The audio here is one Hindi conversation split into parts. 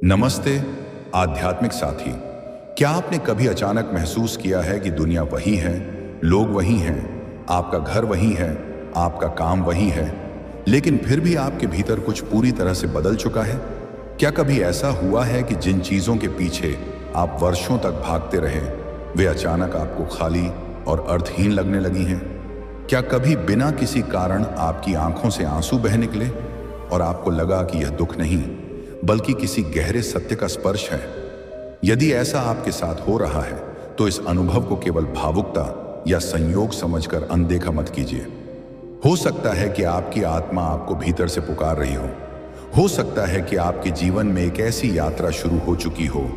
नमस्ते आध्यात्मिक साथी। क्या आपने कभी अचानक महसूस किया है कि दुनिया वही है, लोग वही हैं, आपका घर वही है, आपका काम वही है, लेकिन फिर भी आपके भीतर कुछ पूरी तरह से बदल चुका है? क्या कभी ऐसा हुआ है कि जिन चीजों के पीछे आप वर्षों तक भागते रहे वे अचानक आपको खाली और अर्थहीन लगने लगी हैं? क्या कभी बिना किसी कारण आपकी आंखों से आंसू बह निकले और आपको लगा कि यह दुख नहीं बल्कि किसी गहरे सत्य का स्पर्श है? यदि ऐसा आपके साथ हो रहा है तो इस अनुभव को केवल भावुकता या संयोग समझकर अनदेखा मत कीजिए। हो सकता है कि आपकी आत्मा आपको भीतर से पुकार रही हो सकता है कि आपके जीवन में एक ऐसी यात्रा शुरू हो चुकी हो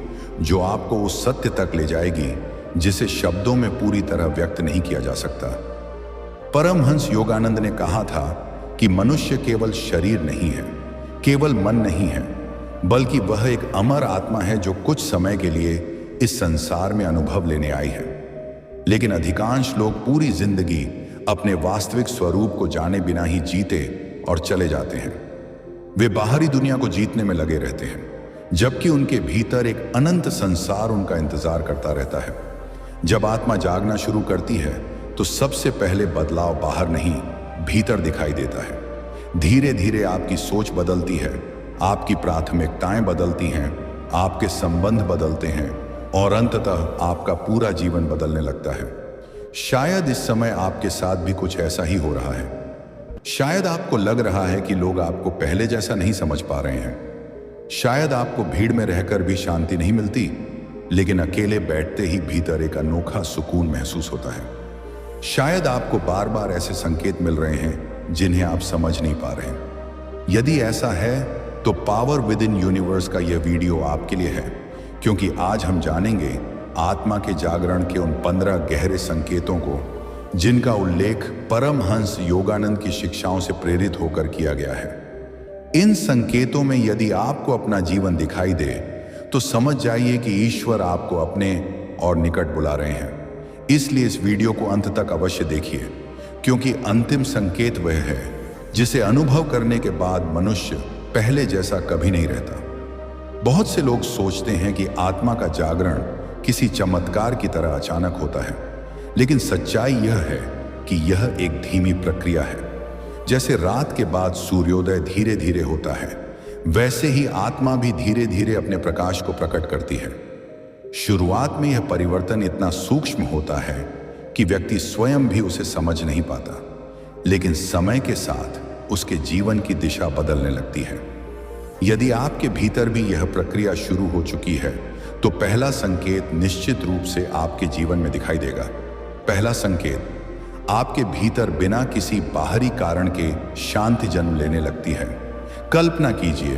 जो आपको उस सत्य तक ले जाएगी जिसे शब्दों में पूरी तरह व्यक्त नहीं किया जा सकता। परमहंस योगानंद ने कहा था कि मनुष्य केवल शरीर नहीं है, केवल मन नहीं है, बल्कि वह एक अमर आत्मा है जो कुछ समय के लिए इस संसार में अनुभव लेने आई है। लेकिन अधिकांश लोग पूरी जिंदगी अपने वास्तविक स्वरूप को जाने बिना ही जीते और चले जाते हैं। वे बाहरी दुनिया को जीतने में लगे रहते हैं, जबकि उनके भीतर एक अनंत संसार उनका इंतजार करता रहता है। जब आत्मा जागना शुरू करती है तो सबसे पहले बदलाव बाहर नहीं, भीतर दिखाई देता है। धीरे धीरे आपकी सोच बदलती है, आपकी प्राथमिकताएं बदलती हैं, आपके संबंध बदलते हैं और अंततः आपका पूरा जीवन बदलने लगता है। शायद इस समय आपके साथ भी कुछ ऐसा ही हो रहा है। शायद आपको लग रहा है कि लोग आपको पहले जैसा नहीं समझ पा रहे हैं। शायद आपको भीड़ में रहकर भी शांति नहीं मिलती, लेकिन अकेले बैठते ही भीतर एक अनोखा सुकून महसूस होता है। शायद आपको बार बार ऐसे संकेत मिल रहे हैं जिन्हें आप समझ नहीं पा रहे। यदि ऐसा है तो पावर विद इन यूनिवर्स का यह वीडियो आपके लिए है, क्योंकि आज हम जानेंगे आत्मा के जागरण के उन 15 गहरे संकेतों को जिनका उल्लेख परमहंस योगानंद की शिक्षाओं से प्रेरित होकर किया गया है। इन संकेतों में यदि आपको अपना जीवन दिखाई दे तो समझ जाइए कि ईश्वर आपको अपने और निकट बुला रहे हैं। इसलिए इस वीडियो को अंत तक अवश्य देखिए, क्योंकि अंतिम संकेत वह है जिसे अनुभव करने के बाद मनुष्य पहले जैसा कभी नहीं रहता। बहुत से लोग सोचते हैं कि आत्मा का जागरण किसी चमत्कार की तरह अचानक होता है, लेकिन सच्चाई यह है कि यह एक धीमी प्रक्रिया है। जैसे रात के बाद सूर्योदय धीरे धीरे होता है, वैसे ही आत्मा भी धीरे धीरे अपने प्रकाश को प्रकट करती है। शुरुआत में यह परिवर्तन इतना सूक्ष्म होता है कि व्यक्ति स्वयं भी उसे समझ नहीं पाता, लेकिन समय के साथ उसके जीवन की दिशा बदलने लगती है। यदि आपके भीतर भी यह प्रक्रिया शुरू हो चुकी है तो पहला संकेत निश्चित रूप से आपके जीवन में दिखाई देगा। पहला संकेत, आपके भीतर बिना किसी बाहरी कारण के शांति जन्म लेने लगती है। कल्पना कीजिए,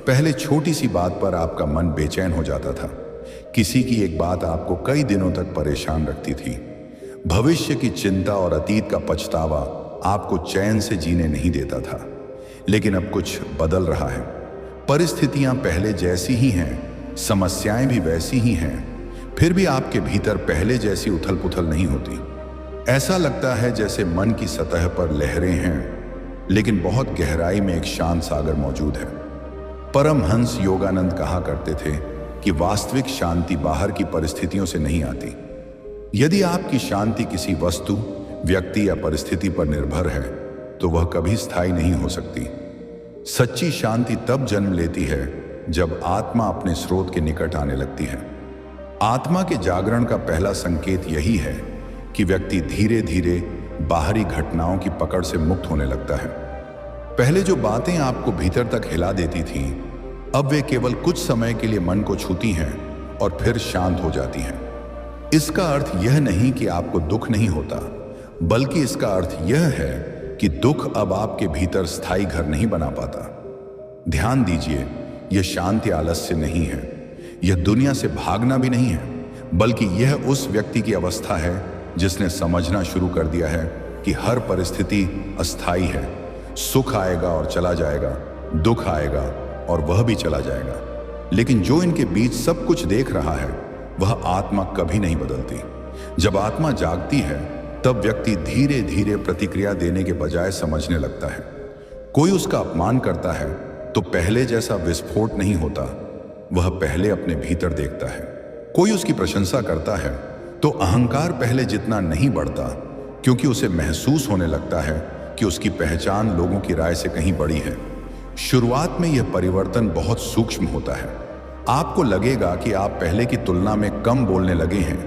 पहले छोटी सी बात पर आपका मन बेचैन हो जाता था। किसी की एक बात आपको कई दिनों तक परेशान रखती थी। भविष्य की चिंता और अतीत का पछतावा आपको चैन से जीने नहीं देता था। लेकिन अब कुछ बदल रहा है। परिस्थितियां पहले जैसी ही हैं, समस्याएं भी वैसी ही हैं, फिर भी आपके भीतर पहले जैसी उथल पुथल नहीं होती। ऐसा लगता है जैसे मन की सतह पर लहरें हैं, लेकिन बहुत गहराई में एक शांत सागर मौजूद है। परमहंस योगानंद कहा करते थे कि वास्तविक शांति बाहर की परिस्थितियों से नहीं आती। यदि आपकी शांति किसी वस्तु, व्यक्ति या परिस्थिति पर निर्भर है तो वह कभी स्थायी नहीं हो सकती। सच्ची शांति तब जन्म लेती है जब आत्मा अपने स्रोत के निकट आने लगती है। आत्मा के जागरण का पहला संकेत यही है कि व्यक्ति धीरे धीरे बाहरी घटनाओं की पकड़ से मुक्त होने लगता है। पहले जो बातें आपको भीतर तक हिला देती थीं, अब वे केवल कुछ समय के लिए मन को छूती हैं और फिर शांत हो जाती हैं। इसका अर्थ यह नहीं कि आपको दुख नहीं होता, बल्कि इसका अर्थ यह है कि दुख अब आपके भीतर स्थायी घर नहीं बना पाता। ध्यान दीजिए, यह शांति आलस्य नहीं है, यह दुनिया से भागना भी नहीं है, बल्कि यह उस व्यक्ति की अवस्था है जिसने समझना शुरू कर दिया है कि हर परिस्थिति अस्थायी है। सुख आएगा और चला जाएगा, दुख आएगा और वह भी चला जाएगा, लेकिन जो इनके बीच सब कुछ देख रहा है वह आत्मा कभी नहीं बदलती। जब आत्मा जागती है तब व्यक्ति धीरे धीरे प्रतिक्रिया देने के बजाय समझने लगता है। कोई उसका अपमान करता है तो पहले जैसा विस्फोट नहीं होता, वह पहले अपने भीतर देखता है। कोई उसकी प्रशंसा करता है तो अहंकार पहले जितना नहीं बढ़ता, क्योंकि उसे महसूस होने लगता है कि उसकी पहचान लोगों की राय से कहीं बड़ी है। शुरुआत में यह परिवर्तन बहुत सूक्ष्म होता है। आपको लगेगा कि आप पहले की तुलना में कम बोलने लगे हैं,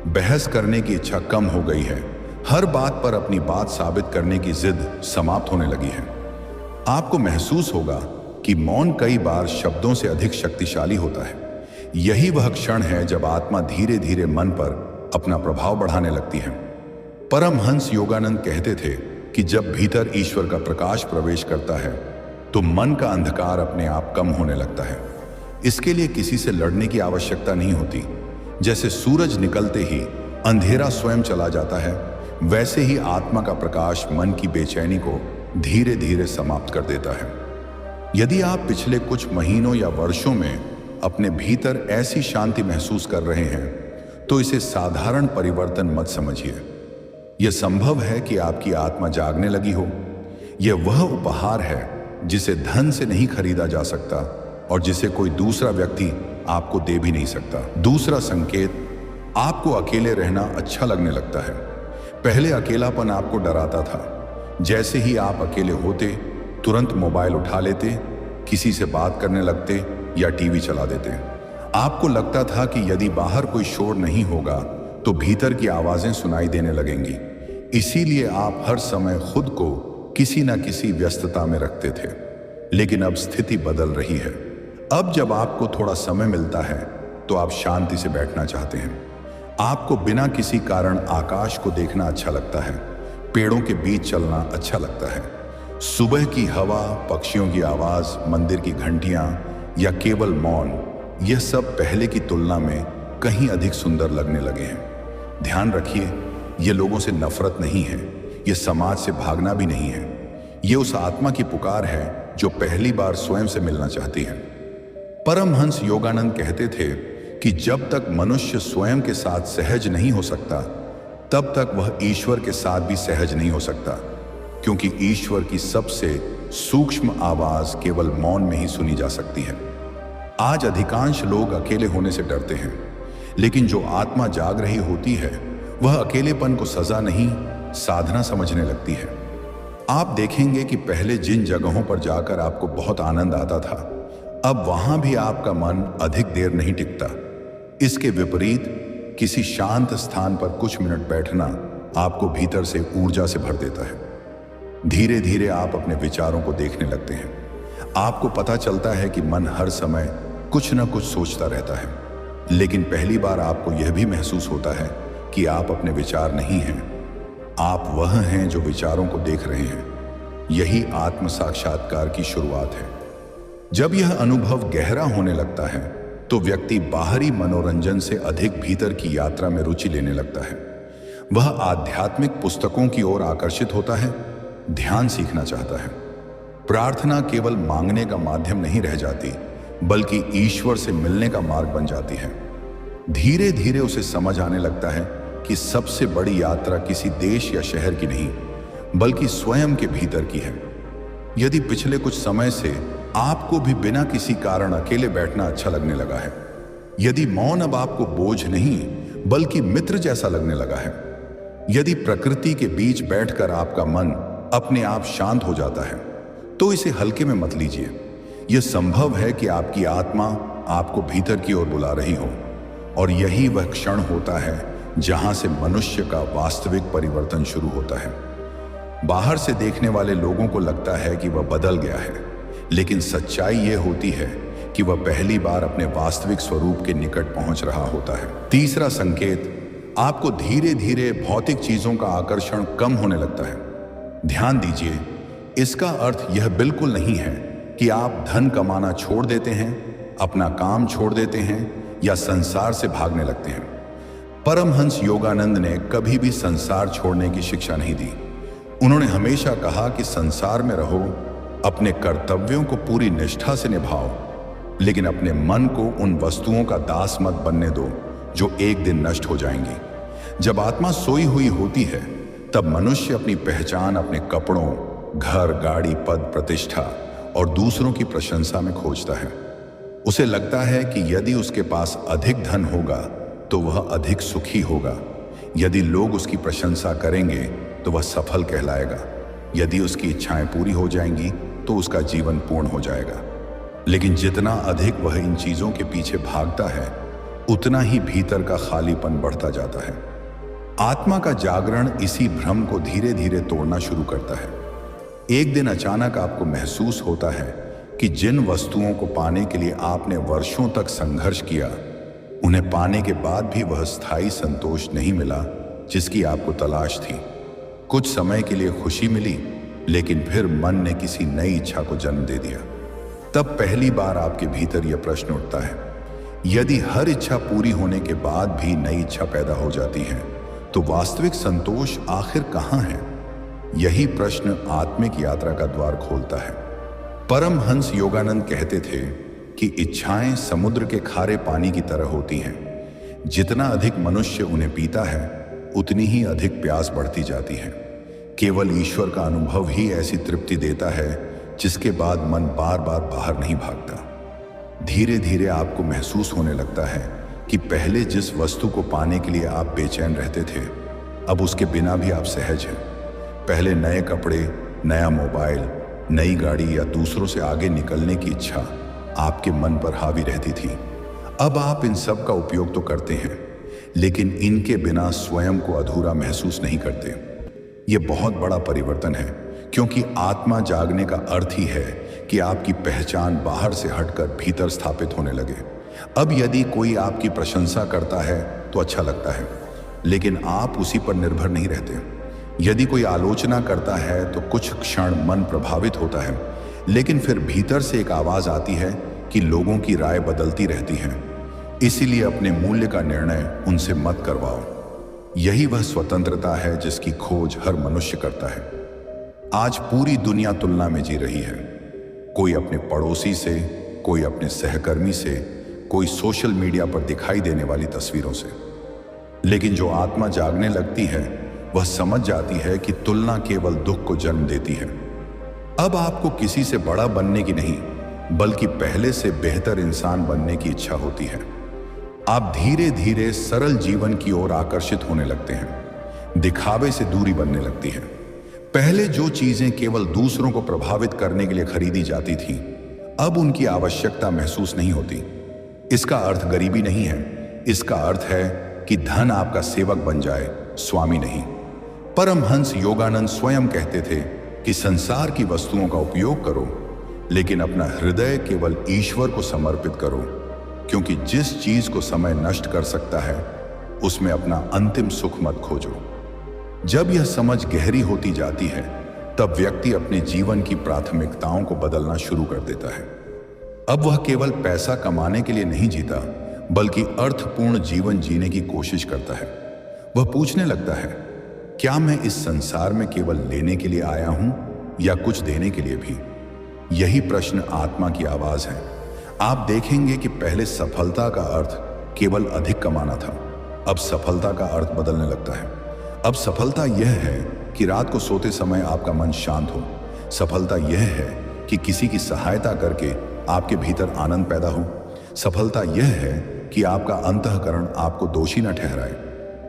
बहस करने की इच्छा कम हो गई है, हर बात पर अपनी बात साबित करने की जिद समाप्त होने लगी है। आपको महसूस होगा कि मौन कई बार शब्दों से अधिक शक्तिशाली होता है। यही वह क्षण है जब आत्मा धीरे धीरे मन पर अपना प्रभाव बढ़ाने लगती है। परमहंस योगानंद कहते थे कि जब भीतर ईश्वर का प्रकाश प्रवेश करता है तो मन का अंधकार अपने आप कम होने लगता है। इसके लिए किसी से लड़ने की आवश्यकता नहीं होती। जैसे सूरज निकलते ही अंधेरा स्वयं चला जाता है, वैसे ही आत्मा का प्रकाश मन की बेचैनी को धीरे धीरे समाप्त कर देता है। यदि आप पिछले कुछ महीनों या वर्षों में अपने भीतर ऐसी शांति महसूस कर रहे हैं तो इसे साधारण परिवर्तन मत समझिए। यह संभव है कि आपकी आत्मा जागने लगी हो। यह वह उपहार है जिसे धन से नहीं खरीदा जा सकता और जिसे कोई दूसरा व्यक्ति आपको दे भी नहीं सकता। दूसरा संकेत, आपको अकेले रहना अच्छा लगने लगता है। पहले अकेलापन आपको डराता था। जैसे ही आप अकेले होते, तुरंत मोबाइल उठा लेते, किसी से बात करने लगते या टीवी चला देते। आपको लगता था कि यदि बाहर कोई शोर नहीं होगा तो भीतर की आवाजें सुनाई देने लगेंगी। इसीलिए आप हर समय खुद को किसी न किसी व्यस्तता में रखते थे। लेकिन अब स्थिति बदल रही है। अब जब आपको थोड़ा समय मिलता है तो आप शांति से बैठना चाहते हैं। आपको बिना किसी कारण आकाश को देखना अच्छा लगता है, पेड़ों के बीच चलना अच्छा लगता है। सुबह की हवा, पक्षियों की आवाज, मंदिर की घंटियां या केवल मौन, यह सब पहले की तुलना में कहीं अधिक सुंदर लगने लगे हैं। ध्यान रखिए, यह लोगों से नफरत नहीं है, यह समाज से भागना भी नहीं है। यह उस आत्मा की पुकार है जो पहली बार स्वयं से मिलना चाहती है। परमहंस योगानंद कहते थे कि जब तक मनुष्य स्वयं के साथ सहज नहीं हो सकता, तब तक वह ईश्वर के साथ भी सहज नहीं हो सकता, क्योंकि ईश्वर की सबसे सूक्ष्म आवाज केवल मौन में ही सुनी जा सकती है। आज अधिकांश लोग अकेले होने से डरते हैं, लेकिन जो आत्मा जाग रही होती है वह अकेलेपन को सजा नहीं, साधना समझने लगती है। आप देखेंगे कि पहले जिन जगहों पर जाकर आपको बहुत आनंद आता था, अब वहां भी आपका मन अधिक देर नहीं टिकता। इसके विपरीत किसी शांत स्थान पर कुछ मिनट बैठना आपको भीतर से ऊर्जा से भर देता है। धीरे धीरे आप अपने विचारों को देखने लगते हैं। आपको पता चलता है कि मन हर समय कुछ न कुछ सोचता रहता है, लेकिन पहली बार आपको यह भी महसूस होता है कि आप अपने विचार नहीं हैं, आप वह हैं जो विचारों को देख रहे हैं। यही आत्म साक्षात्कार की शुरुआत है। जब यह अनुभव गहरा होने लगता है तो व्यक्ति बाहरी मनोरंजन से अधिक भीतर की यात्रा में रुचि लेने लगता है। वह आध्यात्मिक पुस्तकों की ओर आकर्षित होता है, ध्यान सीखना चाहता है। प्रार्थना केवल मांगने का माध्यम नहीं रह जाती, बल्कि ईश्वर से मिलने का मार्ग बन जाती है। धीरे धीरे उसे समझ आने लगता है कि सबसे बड़ी यात्रा किसी देश या शहर की नहीं, बल्कि स्वयं के भीतर की है। यदि पिछले कुछ समय से आपको भी बिना किसी कारण अकेले बैठना अच्छा लगने लगा है, यदि मौन अब आपको बोझ नहीं बल्कि मित्र जैसा लगने लगा है, यदि प्रकृति के बीच बैठकर आपका मन अपने आप शांत हो जाता है, तो इसे हल्के में मत लीजिए। यह संभव है कि आपकी आत्मा आपको भीतर की ओर बुला रही हो, और यही वह क्षण होता है जहां से मनुष्य का वास्तविक परिवर्तन शुरू होता है। बाहर से देखने वाले लोगों को लगता है कि वह बदल गया है, लेकिन सच्चाई यह होती है कि वह पहली बार अपने वास्तविक स्वरूप के निकट पहुंच रहा होता है। तीसरा संकेत, आपको धीरे धीरे भौतिक चीजों का आकर्षण कम होने लगता है। ध्यान दीजिए, इसका अर्थ यह बिल्कुल नहीं है कि आप धन कमाना छोड़ देते हैं, अपना काम छोड़ देते हैं या संसार से भागने लगते हैं। परमहंस योगानंद ने कभी भी संसार छोड़ने की शिक्षा नहीं दी। उन्होंने हमेशा कहा कि संसार में रहो, अपने कर्तव्यों को पूरी निष्ठा से निभाओ, लेकिन अपने मन को उन वस्तुओं का दास मत बनने दो जो एक दिन नष्ट हो जाएंगी। जब आत्मा सोई हुई होती है, तब मनुष्य अपनी पहचान अपने कपड़ों, घर, गाड़ी, पद, प्रतिष्ठा और दूसरों की प्रशंसा में खोजता है। उसे लगता है कि यदि उसके पास अधिक धन होगा तो वह अधिक सुखी होगा, यदि लोग उसकी प्रशंसा करेंगे तो वह सफल कहलाएगा, यदि उसकी इच्छाएं पूरी हो जाएंगी तो उसका जीवन पूर्ण हो जाएगा। लेकिन जितना अधिक वह इन चीजों के पीछे भागता है, उतना ही भीतर का खालीपन बढ़ता जाता है। आत्मा का जागरण इसी भ्रम को धीरे धीरे तोड़ना शुरू करता है। एक दिन अचानक आपको महसूस होता है कि जिन वस्तुओं को पाने के लिए आपने वर्षों तक संघर्ष किया, उन्हें पाने के बाद भी वह स्थायी संतोष नहीं मिला जिसकी आपको तलाश थी। कुछ समय के लिए खुशी मिली, लेकिन फिर मन ने किसी नई इच्छा को जन्म दे दिया। तब पहली बार आपके भीतर यह प्रश्न उठता है, यदि हर इच्छा पूरी होने के बाद भी नई इच्छा पैदा हो जाती है तो वास्तविक संतोष आखिर कहाँ है? यही प्रश्न आत्मिक यात्रा का द्वार खोलता है। परमहंस योगानंद कहते थे कि इच्छाएं समुद्र के खारे पानी की तरह होती हैं। जितना अधिक मनुष्य उन्हें पीता है, उतनी ही अधिक प्यास बढ़ती जाती है। केवल ईश्वर का अनुभव ही ऐसी तृप्ति देता है जिसके बाद मन बार बार बाहर नहीं भागता। धीरे धीरे आपको महसूस होने लगता है कि पहले जिस वस्तु को पाने के लिए आप बेचैन रहते थे, अब उसके बिना भी आप सहज हैं। पहले नए कपड़े, नया मोबाइल, नई गाड़ी या दूसरों से आगे निकलने की इच्छा आपके मन पर हावी रहती थी। अब आप इन सब का उपयोग तो करते हैं, लेकिन इनके बिना स्वयं को अधूरा महसूस नहीं करते। यह बहुत बड़ा परिवर्तन है, क्योंकि आत्मा जागने का अर्थ ही है कि आपकी पहचान बाहर से हटकर भीतर स्थापित होने लगे। अब यदि कोई आपकी प्रशंसा करता है तो अच्छा लगता है, लेकिन आप उसी पर निर्भर नहीं रहते। यदि कोई आलोचना करता है तो कुछ क्षण मन प्रभावित होता है, लेकिन फिर भीतर से एक आवाज आती है कि लोगों की राय बदलती रहती है, इसीलिए अपने मूल्य का निर्णय उनसे मत करवाओ। यही वह स्वतंत्रता है जिसकी खोज हर मनुष्य करता है। आज पूरी दुनिया तुलना में जी रही है, कोई अपने पड़ोसी से, कोई अपने सहकर्मी से, कोई सोशल मीडिया पर दिखाई देने वाली तस्वीरों से। लेकिन जो आत्मा जागने लगती है वह समझ जाती है कि तुलना केवल दुख को जन्म देती है। अब आपको किसी से बड़ा बनने की नहीं, बल्कि पहले से बेहतर इंसान बनने की इच्छा होती है। आप धीरे धीरे सरल जीवन की ओर आकर्षित होने लगते हैं, दिखावे से दूरी बनने लगती है। पहले जो चीजें केवल दूसरों को प्रभावित करने के लिए खरीदी जाती थी, अब उनकी आवश्यकता महसूस नहीं होती। इसका अर्थ गरीबी नहीं है, इसका अर्थ है कि धन आपका सेवक बन जाए, स्वामी नहीं। परमहंस योगानंद स्वयं कहते थे कि संसार की वस्तुओं का उपयोग करो, लेकिन अपना हृदय केवल ईश्वर को समर्पित करो, क्योंकि जिस चीज को समय नष्ट कर सकता है उसमें अपना अंतिम सुख मत खोजो। जब यह समझ गहरी होती जाती है, तब व्यक्ति अपने जीवन की प्राथमिकताओं को बदलना शुरू कर देता है। अब वह केवल पैसा कमाने के लिए नहीं जीता, बल्कि अर्थपूर्ण जीवन जीने की कोशिश करता है। वह पूछने लगता है, क्या मैं इस संसार में केवल लेने के लिए आया हूं या कुछ देने के लिए भी? यही प्रश्न आत्मा की आवाज है। आप देखेंगे कि पहले सफलता का अर्थ केवल अधिक कमाना था, अब सफलता का अर्थ बदलने लगता है। अब सफलता यह है कि रात को सोते समय आपका मन शांत हो। सफलता यह है कि किसी की सहायता करके आपके भीतर आनंद पैदा हो। सफलता यह है कि आपका अंतःकरण आपको दोषी न ठहराए।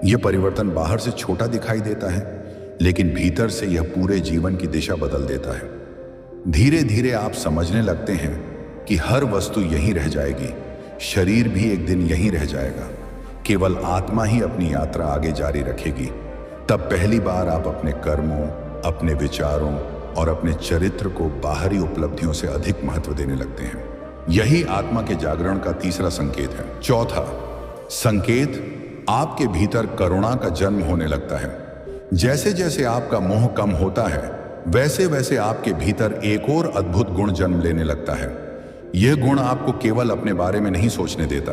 यह परिवर्तन बाहर से छोटा दिखाई देता है, लेकिन भीतर से यह पूरे जीवन की दिशा बदल देता है। धीरे धीरे आप समझने लगते हैं कि हर वस्तु यहीं रह जाएगी, शरीर भी एक दिन यहीं रह जाएगा, केवल आत्मा ही अपनी यात्रा आगे जारी रखेगी। तब पहली बार आप अपने कर्मों, अपने विचारों और अपने चरित्र को बाहरी उपलब्धियों से अधिक महत्व देने लगते हैं। यही आत्मा के जागरण का तीसरा संकेत है। चौथा संकेत, आपके भीतर करुणा का जन्म होने लगता है। जैसे जैसे आपका मोह कम होता है, वैसे वैसे आपके भीतर एक और अद्भुत गुण जन्म लेने लगता है। यह गुण आपको केवल अपने बारे में नहीं सोचने देता,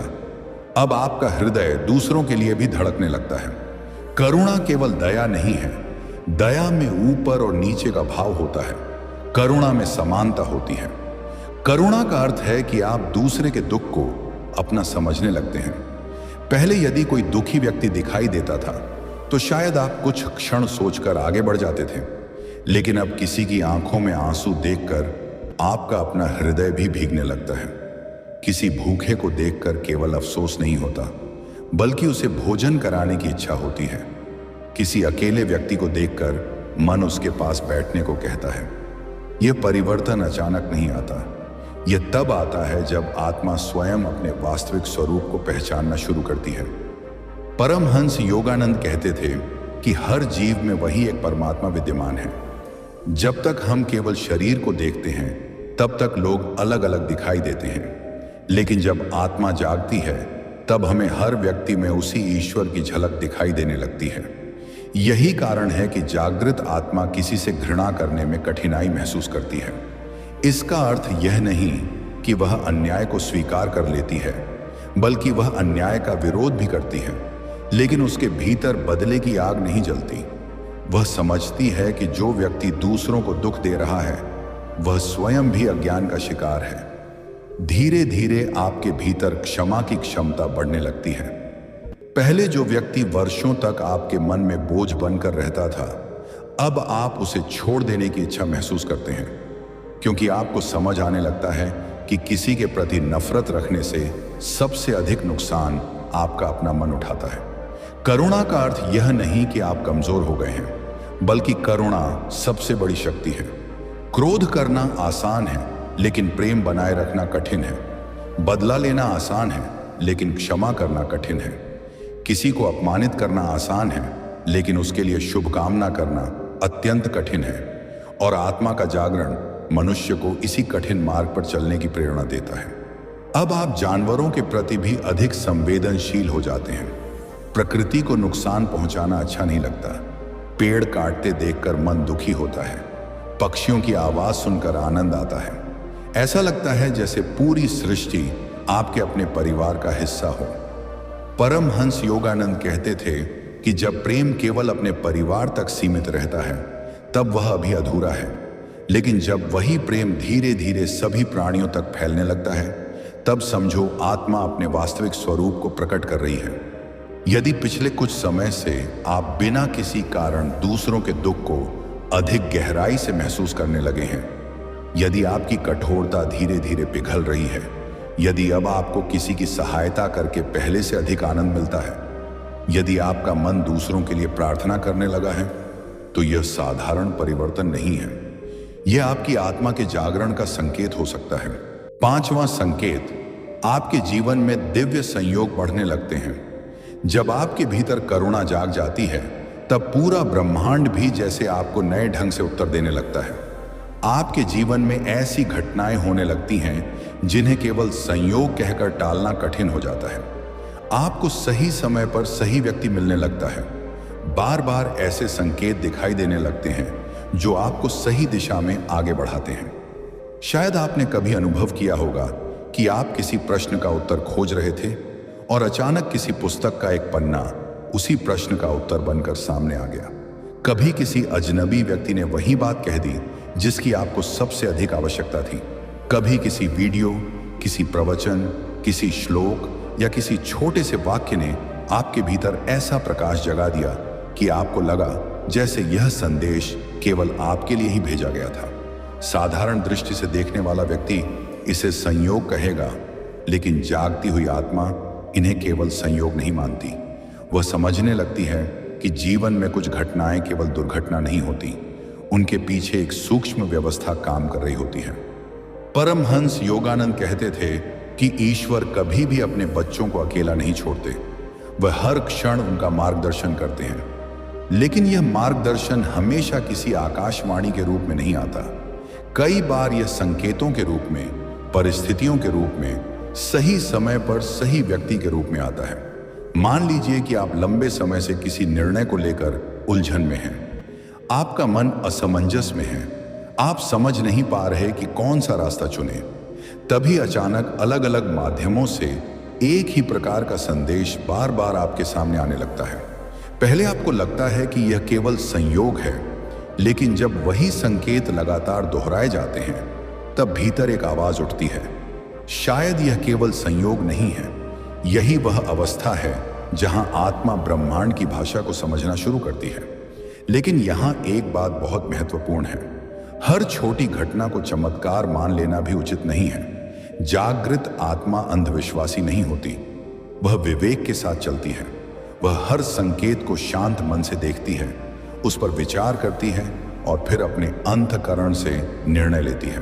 अब आपका हृदय दूसरों के लिए भी धड़कने लगता है। करुणा केवल दया नहीं है, दया में ऊपर और नीचे का भाव होता है, करुणा में समानता होती है। करुणा का अर्थ है कि आप दूसरे के दुख को अपना समझने लगते हैं। पहले यदि कोई दुखी व्यक्ति दिखाई देता था तो शायद आप कुछ क्षण सोचकर आगे बढ़ जाते थे, लेकिन अब किसी की आंखों में आंसू देखकर आपका अपना हृदय भी भीगने लगता है, किसी भूखे को देखकर केवल अफसोस नहीं होता, बल्कि उसे भोजन कराने की इच्छा होती है। किसी अकेले व्यक्ति को देखकर मन उसके पास बैठने को कहता है। यह परिवर्तन अचानक नहीं आता, यह तब आता है जब आत्मा स्वयं अपने वास्तविक स्वरूप को पहचानना शुरू करती है। परमहंस योगानंद कहते थे कि हर जीव में वही एक परमात्मा विद्यमान है। जब तक हम केवल शरीर को देखते हैं तब तक लोग अलग अलग दिखाई देते हैं, लेकिन जब आत्मा जागती है तब हमें हर व्यक्ति में उसी ईश्वर की झलक दिखाई देने लगती है। यही कारण है कि जागृत आत्मा किसी से घृणा करने में कठिनाई महसूस करती है। इसका अर्थ यह नहीं कि वह अन्याय को स्वीकार कर लेती है, बल्कि वह अन्याय का विरोध भी करती है, लेकिन उसके भीतर बदले की आग नहीं जलती। वह समझती है कि जो व्यक्ति दूसरों को दुख दे रहा है वह स्वयं भी अज्ञान का शिकार है। धीरे धीरे आपके भीतर क्षमा की क्षमता बढ़ने लगती है। पहले जो व्यक्ति वर्षों तक आपके मन में बोझ बनकर रहता था, अब आप उसे छोड़ देने की इच्छा महसूस करते हैं, क्योंकि आपको समझ आने लगता है कि किसी के प्रति नफरत रखने से सबसे अधिक नुकसान आपका अपना मन उठाता है। करुणा का अर्थ यह नहीं कि आप कमजोर हो गए हैं, बल्कि करुणा सबसे बड़ी शक्ति है। क्रोध करना आसान है, लेकिन प्रेम बनाए रखना कठिन है। बदला लेना आसान है, लेकिन क्षमा करना कठिन है। किसी को अपमानित करना आसान है, लेकिन उसके लिए शुभकामना करना अत्यंत कठिन है। और आत्मा का जागरण मनुष्य को इसी कठिन मार्ग पर चलने की प्रेरणा देता है। अब आप जानवरों के प्रति भी अधिक संवेदनशील हो जाते हैं। प्रकृति को नुकसान पहुंचाना अच्छा नहीं लगता। पेड़ काटते देखकर मन दुखी होता है। पक्षियों की आवाज सुनकर आनंद आता है। ऐसा लगता है जैसे पूरी सृष्टि आपके अपने परिवार का हिस्सा हो। परमहंस योगानंद कहते थे कि जब प्रेम केवल अपने परिवार तक सीमित रहता है तब वह अभी अधूरा है, लेकिन जब वही प्रेम धीरे धीरे सभी प्राणियों तक फैलने लगता है तब समझो आत्मा अपने वास्तविक स्वरूप को प्रकट कर रही है। यदि पिछले कुछ समय से आप बिना किसी कारण दूसरों के दुख को अधिक गहराई से महसूस करने लगे हैं, यदि आपकी कठोरता धीरे धीरे पिघल रही है, यदि अब आपको किसी की सहायता करके पहले से अधिक आनंद मिलता है, यदि आपका मन दूसरों के लिए प्रार्थना करने लगा है, तो यह साधारण परिवर्तन नहीं है। यह आपकी आत्मा के जागरण का संकेत हो सकता है। पांचवां संकेत, आपके जीवन में दिव्य संयोग बढ़ने लगते हैं। जब आपके भीतर करुणा जाग जाती है तब पूरा ब्रह्मांड भी जैसे आपको नए ढंग से उत्तर देने लगता है। आपके जीवन में ऐसी घटनाएं होने लगती हैं जिन्हें केवल संयोग कहकर टालना कठिन हो जाता है। आपको सही समय पर सही व्यक्ति मिलने लगता है। बार बार ऐसे संकेत दिखाई देने लगते हैं जो आपको सही दिशा में आगे बढ़ाते हैं। शायद आपने कभी अनुभव किया होगा कि आप किसी प्रश्न का उत्तर खोज रहे थे और अचानक किसी पुस्तक का एक पन्ना उसी प्रश्न का उत्तर बनकर सामने आ गया। कभी किसी अजनबी व्यक्ति ने वही बात कह दी जिसकी आपको सबसे अधिक आवश्यकता थी। कभी किसी वीडियो, किसी प्रवचन, किसी श्लोक या किसी छोटे से वाक्य ने आपके भीतर ऐसा प्रकाश जगा दिया कि आपको लगा जैसे यह संदेश केवल आपके लिए ही भेजा गया था। साधारण दृष्टि से देखने वाला व्यक्ति इसे संयोग कहेगा, लेकिन जागती हुई आत्मा इन्हें केवल संयोग नहीं मानती। वह समझने लगती है कि जीवन में कुछ घटनाएं केवल दुर्घटना नहीं होती, उनके पीछे एक सूक्ष्म व्यवस्था काम कर रही होती है। परमहंस योगानंद कहते थे कि ईश्वर कभी भी अपने बच्चों को अकेला नहीं छोड़ते। वह हर क्षण उनका मार्गदर्शन करते हैं, लेकिन यह मार्गदर्शन हमेशा किसी आकाशवाणी के रूप में नहीं आता। कई बार यह संकेतों के रूप में, परिस्थितियों के रूप में, सही समय पर सही व्यक्ति के रूप में आता है। मान लीजिए कि आप लंबे समय से किसी निर्णय को लेकर उलझन में हैं। आपका मन असमंजस में है, आप समझ नहीं पा रहे कि कौन सा रास्ता चुने। तभी अचानक अलग अलग माध्यमों से एक ही प्रकार का संदेश बार बार आपके सामने आने लगता है। पहले आपको लगता है कि यह केवल संयोग है, लेकिन जब वही संकेत लगातार दोहराए जाते हैं तब भीतर एक आवाज उठती है, शायद यह केवल संयोग नहीं है। यही वह अवस्था है जहां आत्मा ब्रह्मांड की भाषा को समझना शुरू करती है। लेकिन यहां एक बात बहुत महत्वपूर्ण है, हर छोटी घटना को चमत्कार मान लेना भी उचित नहीं है। जागृत आत्मा अंधविश्वासी नहीं होती, वह विवेक के साथ चलती है। वह हर संकेत को शांत मन से देखती है, उस पर विचार करती है और फिर अपने अंतःकरण से निर्णय लेती है।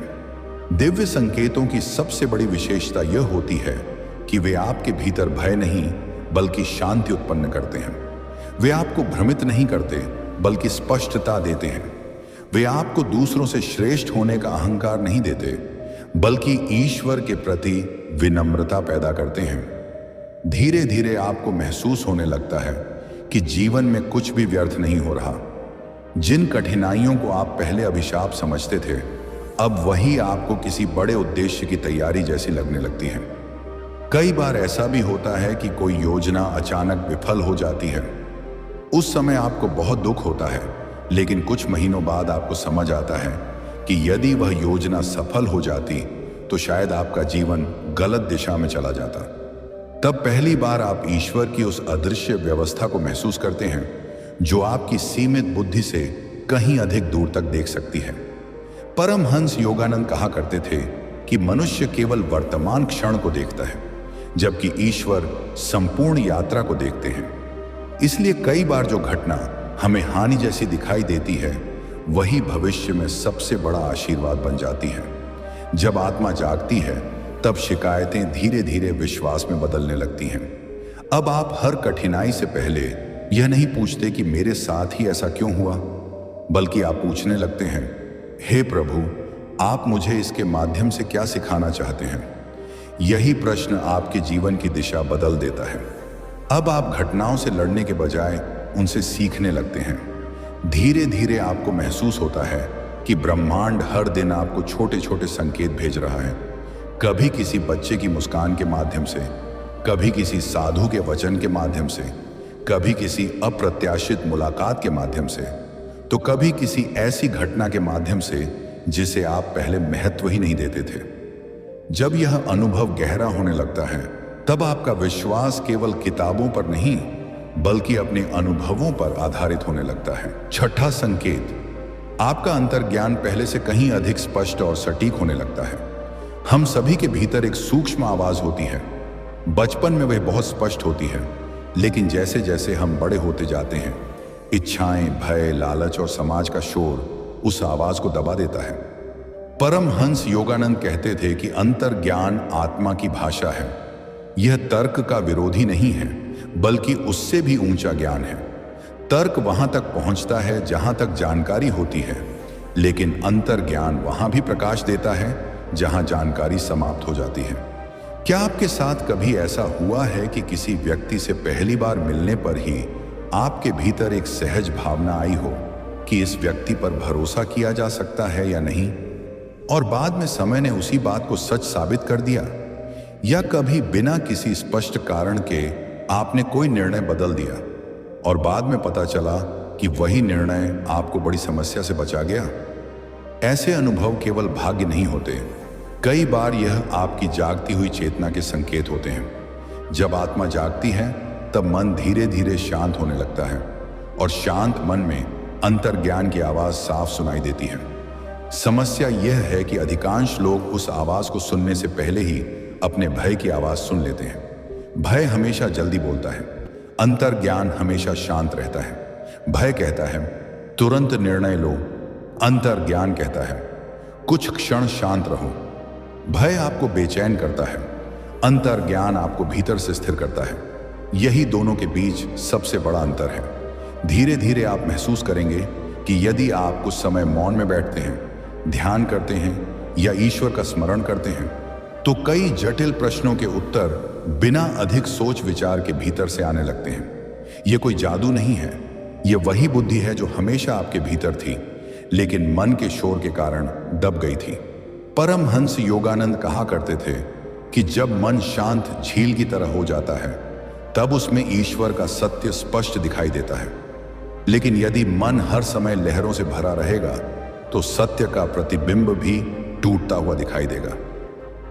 दिव्य संकेतों की सबसे बड़ी विशेषता यह होती है कि वे आपके भीतर भय नहीं बल्कि शांति उत्पन्न करते हैं। वे आपको भ्रमित नहीं करते बल्कि स्पष्टता देते हैं। वे आपको दूसरों से श्रेष्ठ होने का अहंकार नहीं देते बल्कि ईश्वर के प्रति विनम्रता पैदा करते हैं। धीरे धीरे आपको महसूस होने लगता है कि जीवन में कुछ भी व्यर्थ नहीं हो रहा। जिन कठिनाइयों को आप पहले अभिशाप समझते थे, अब वही आपको किसी बड़े उद्देश्य की तैयारी जैसी लगने लगती है। कई बार ऐसा भी होता है कि कोई योजना अचानक विफल हो जाती है। उस समय आपको बहुत दुख होता है, लेकिन कुछ महीनों बाद आपको समझ आता है कि यदि वह योजना सफल हो जाती तो शायद आपका जीवन गलत दिशा में चला जाता। तब पहली बार आप ईश्वर की उस अदृश्य व्यवस्था को महसूस करते हैं जो आपकी सीमित बुद्धि से कहीं अधिक दूर तक देख सकती है। परमहंस योगानंद कहा करते थे कि मनुष्य केवल वर्तमान क्षण को देखता है, जबकि ईश्वर संपूर्ण यात्रा को देखते हैं। इसलिए कई बार जो घटना हमें हानि जैसी दिखाई देती है, वही भविष्य में सबसे बड़ा आशीर्वाद बन जाती है। जब आत्मा जागती है, तब शिकायतें धीरे धीरे विश्वास में बदलने लगती हैं। अब आप हर कठिनाई से पहले यह नहीं पूछते कि मेरे साथ ही ऐसा क्यों हुआ, बल्कि आप पूछने लगते हैं, हे प्रभु, आप मुझे इसके माध्यम से क्या सिखाना चाहते हैं। यही प्रश्न आपके जीवन की दिशा बदल देता है। अब आप घटनाओं से लड़ने के बजाय उनसे सीखने लगते हैं। धीरे धीरे आपको महसूस होता है कि ब्रह्मांड हर दिन आपको छोटे छोटे संकेत भेज रहा है। कभी किसी बच्चे की मुस्कान के माध्यम से, कभी किसी साधु के वचन के माध्यम से, कभी किसी अप्रत्याशित मुलाकात के माध्यम से, तो कभी किसी ऐसी घटना के माध्यम से जिसे आप पहले महत्व ही नहीं देते थे। जब यह अनुभव गहरा होने लगता है, तब आपका विश्वास केवल किताबों पर नहीं बल्कि अपने अनुभवों पर आधारित होने लगता है। छठा संकेत, आपका अंतर्ज्ञान पहले से कहीं अधिक स्पष्ट और सटीक होने लगता है। हम सभी के भीतर एक सूक्ष्म आवाज होती है। बचपन में वह बहुत स्पष्ट होती है, लेकिन जैसे जैसे हम बड़े होते जाते हैं, इच्छाएं, भय, लालच और समाज का शोर उस आवाज को दबा देता है। परमहंस योगानंद कहते थे कि अंतर्ज्ञान आत्मा की भाषा है। यह तर्क का विरोधी नहीं है, बल्कि उससे भी ऊंचा ज्ञान है। तर्क वहां तक पहुंचता है जहां तक जानकारी होती है, लेकिन अंतर्ज्ञान वहां भी प्रकाश देता है जहां जानकारी समाप्त हो जाती है। क्या आपके साथ कभी ऐसा हुआ है कि किसी व्यक्ति से पहली बार मिलने पर ही आपके भीतर एक सहज भावना आई हो कि इस व्यक्ति पर भरोसा किया जा सकता है या नहीं, और बाद में समय ने उसी बात को सच साबित कर दिया? या कभी बिना किसी स्पष्ट कारण के आपने कोई निर्णय बदल दिया और बाद में पता चला कि वही निर्णय आपको बड़ी समस्या से बचा गया? ऐसे अनुभव केवल भाग्य नहीं होते, कई बार यह आपकी जागती हुई चेतना के संकेत होते हैं। जब आत्मा जागती है, तब मन धीरे धीरे शांत होने लगता है, और शांत मन में अंतर्ज्ञान की आवाज साफ सुनाई देती है। समस्या यह है कि अधिकांश लोग उस आवाज को सुनने से पहले ही अपने भय की आवाज सुन लेते हैं। भय हमेशा जल्दी बोलता है, अंतर्ज्ञान हमेशा शांत रहता है। भय कहता है तुरंत निर्णय लो, अंतर्ज्ञान कहता है कुछ क्षण शांत रहो। भय आपको बेचैन करता है, अंतर्ज्ञान आपको भीतर से स्थिर करता है। यही दोनों के बीच सबसे बड़ा अंतर है। धीरे धीरे आप महसूस करेंगे कि यदि आप कुछ समय मौन में बैठते हैं, ध्यान करते हैं या ईश्वर का स्मरण करते हैं, तो कई जटिल प्रश्नों के उत्तर बिना अधिक सोच विचार के भीतर से आने लगते हैं। यह कोई जादू नहीं है, यह वही बुद्धि है जो हमेशा आपके भीतर थी, लेकिन मन के शोर के कारण दब गई थी। परमहंस योगानंद कहा करते थे कि जब मन शांत झील की तरह हो जाता है, तब उसमें ईश्वर का सत्य स्पष्ट दिखाई देता है। लेकिन यदि मन हर समय लहरों से भरा रहेगा, तो सत्य का प्रतिबिंब भी टूटता हुआ दिखाई देगा।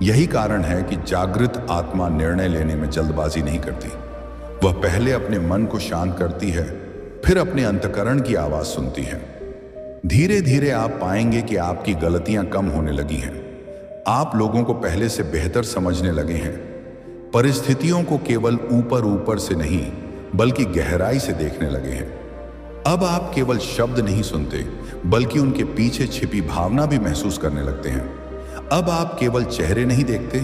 यही कारण है कि जागृत आत्मा निर्णय लेने में जल्दबाजी नहीं करती। वह पहले अपने मन को शांत करती है, फिर अपने अंतःकरण की आवाज सुनती है। धीरे धीरे आप पाएंगे कि आपकी गलतियां कम होने लगी हैं, आप लोगों को पहले से बेहतर समझने लगे हैं। परिस्थितियों को केवल ऊपर ऊपर से नहीं बल्कि गहराई से देखने लगे हैं। अब आप केवल शब्द नहीं सुनते बल्कि उनके पीछे छिपी भावना भी महसूस करने लगते हैं। अब आप केवल चेहरे नहीं देखते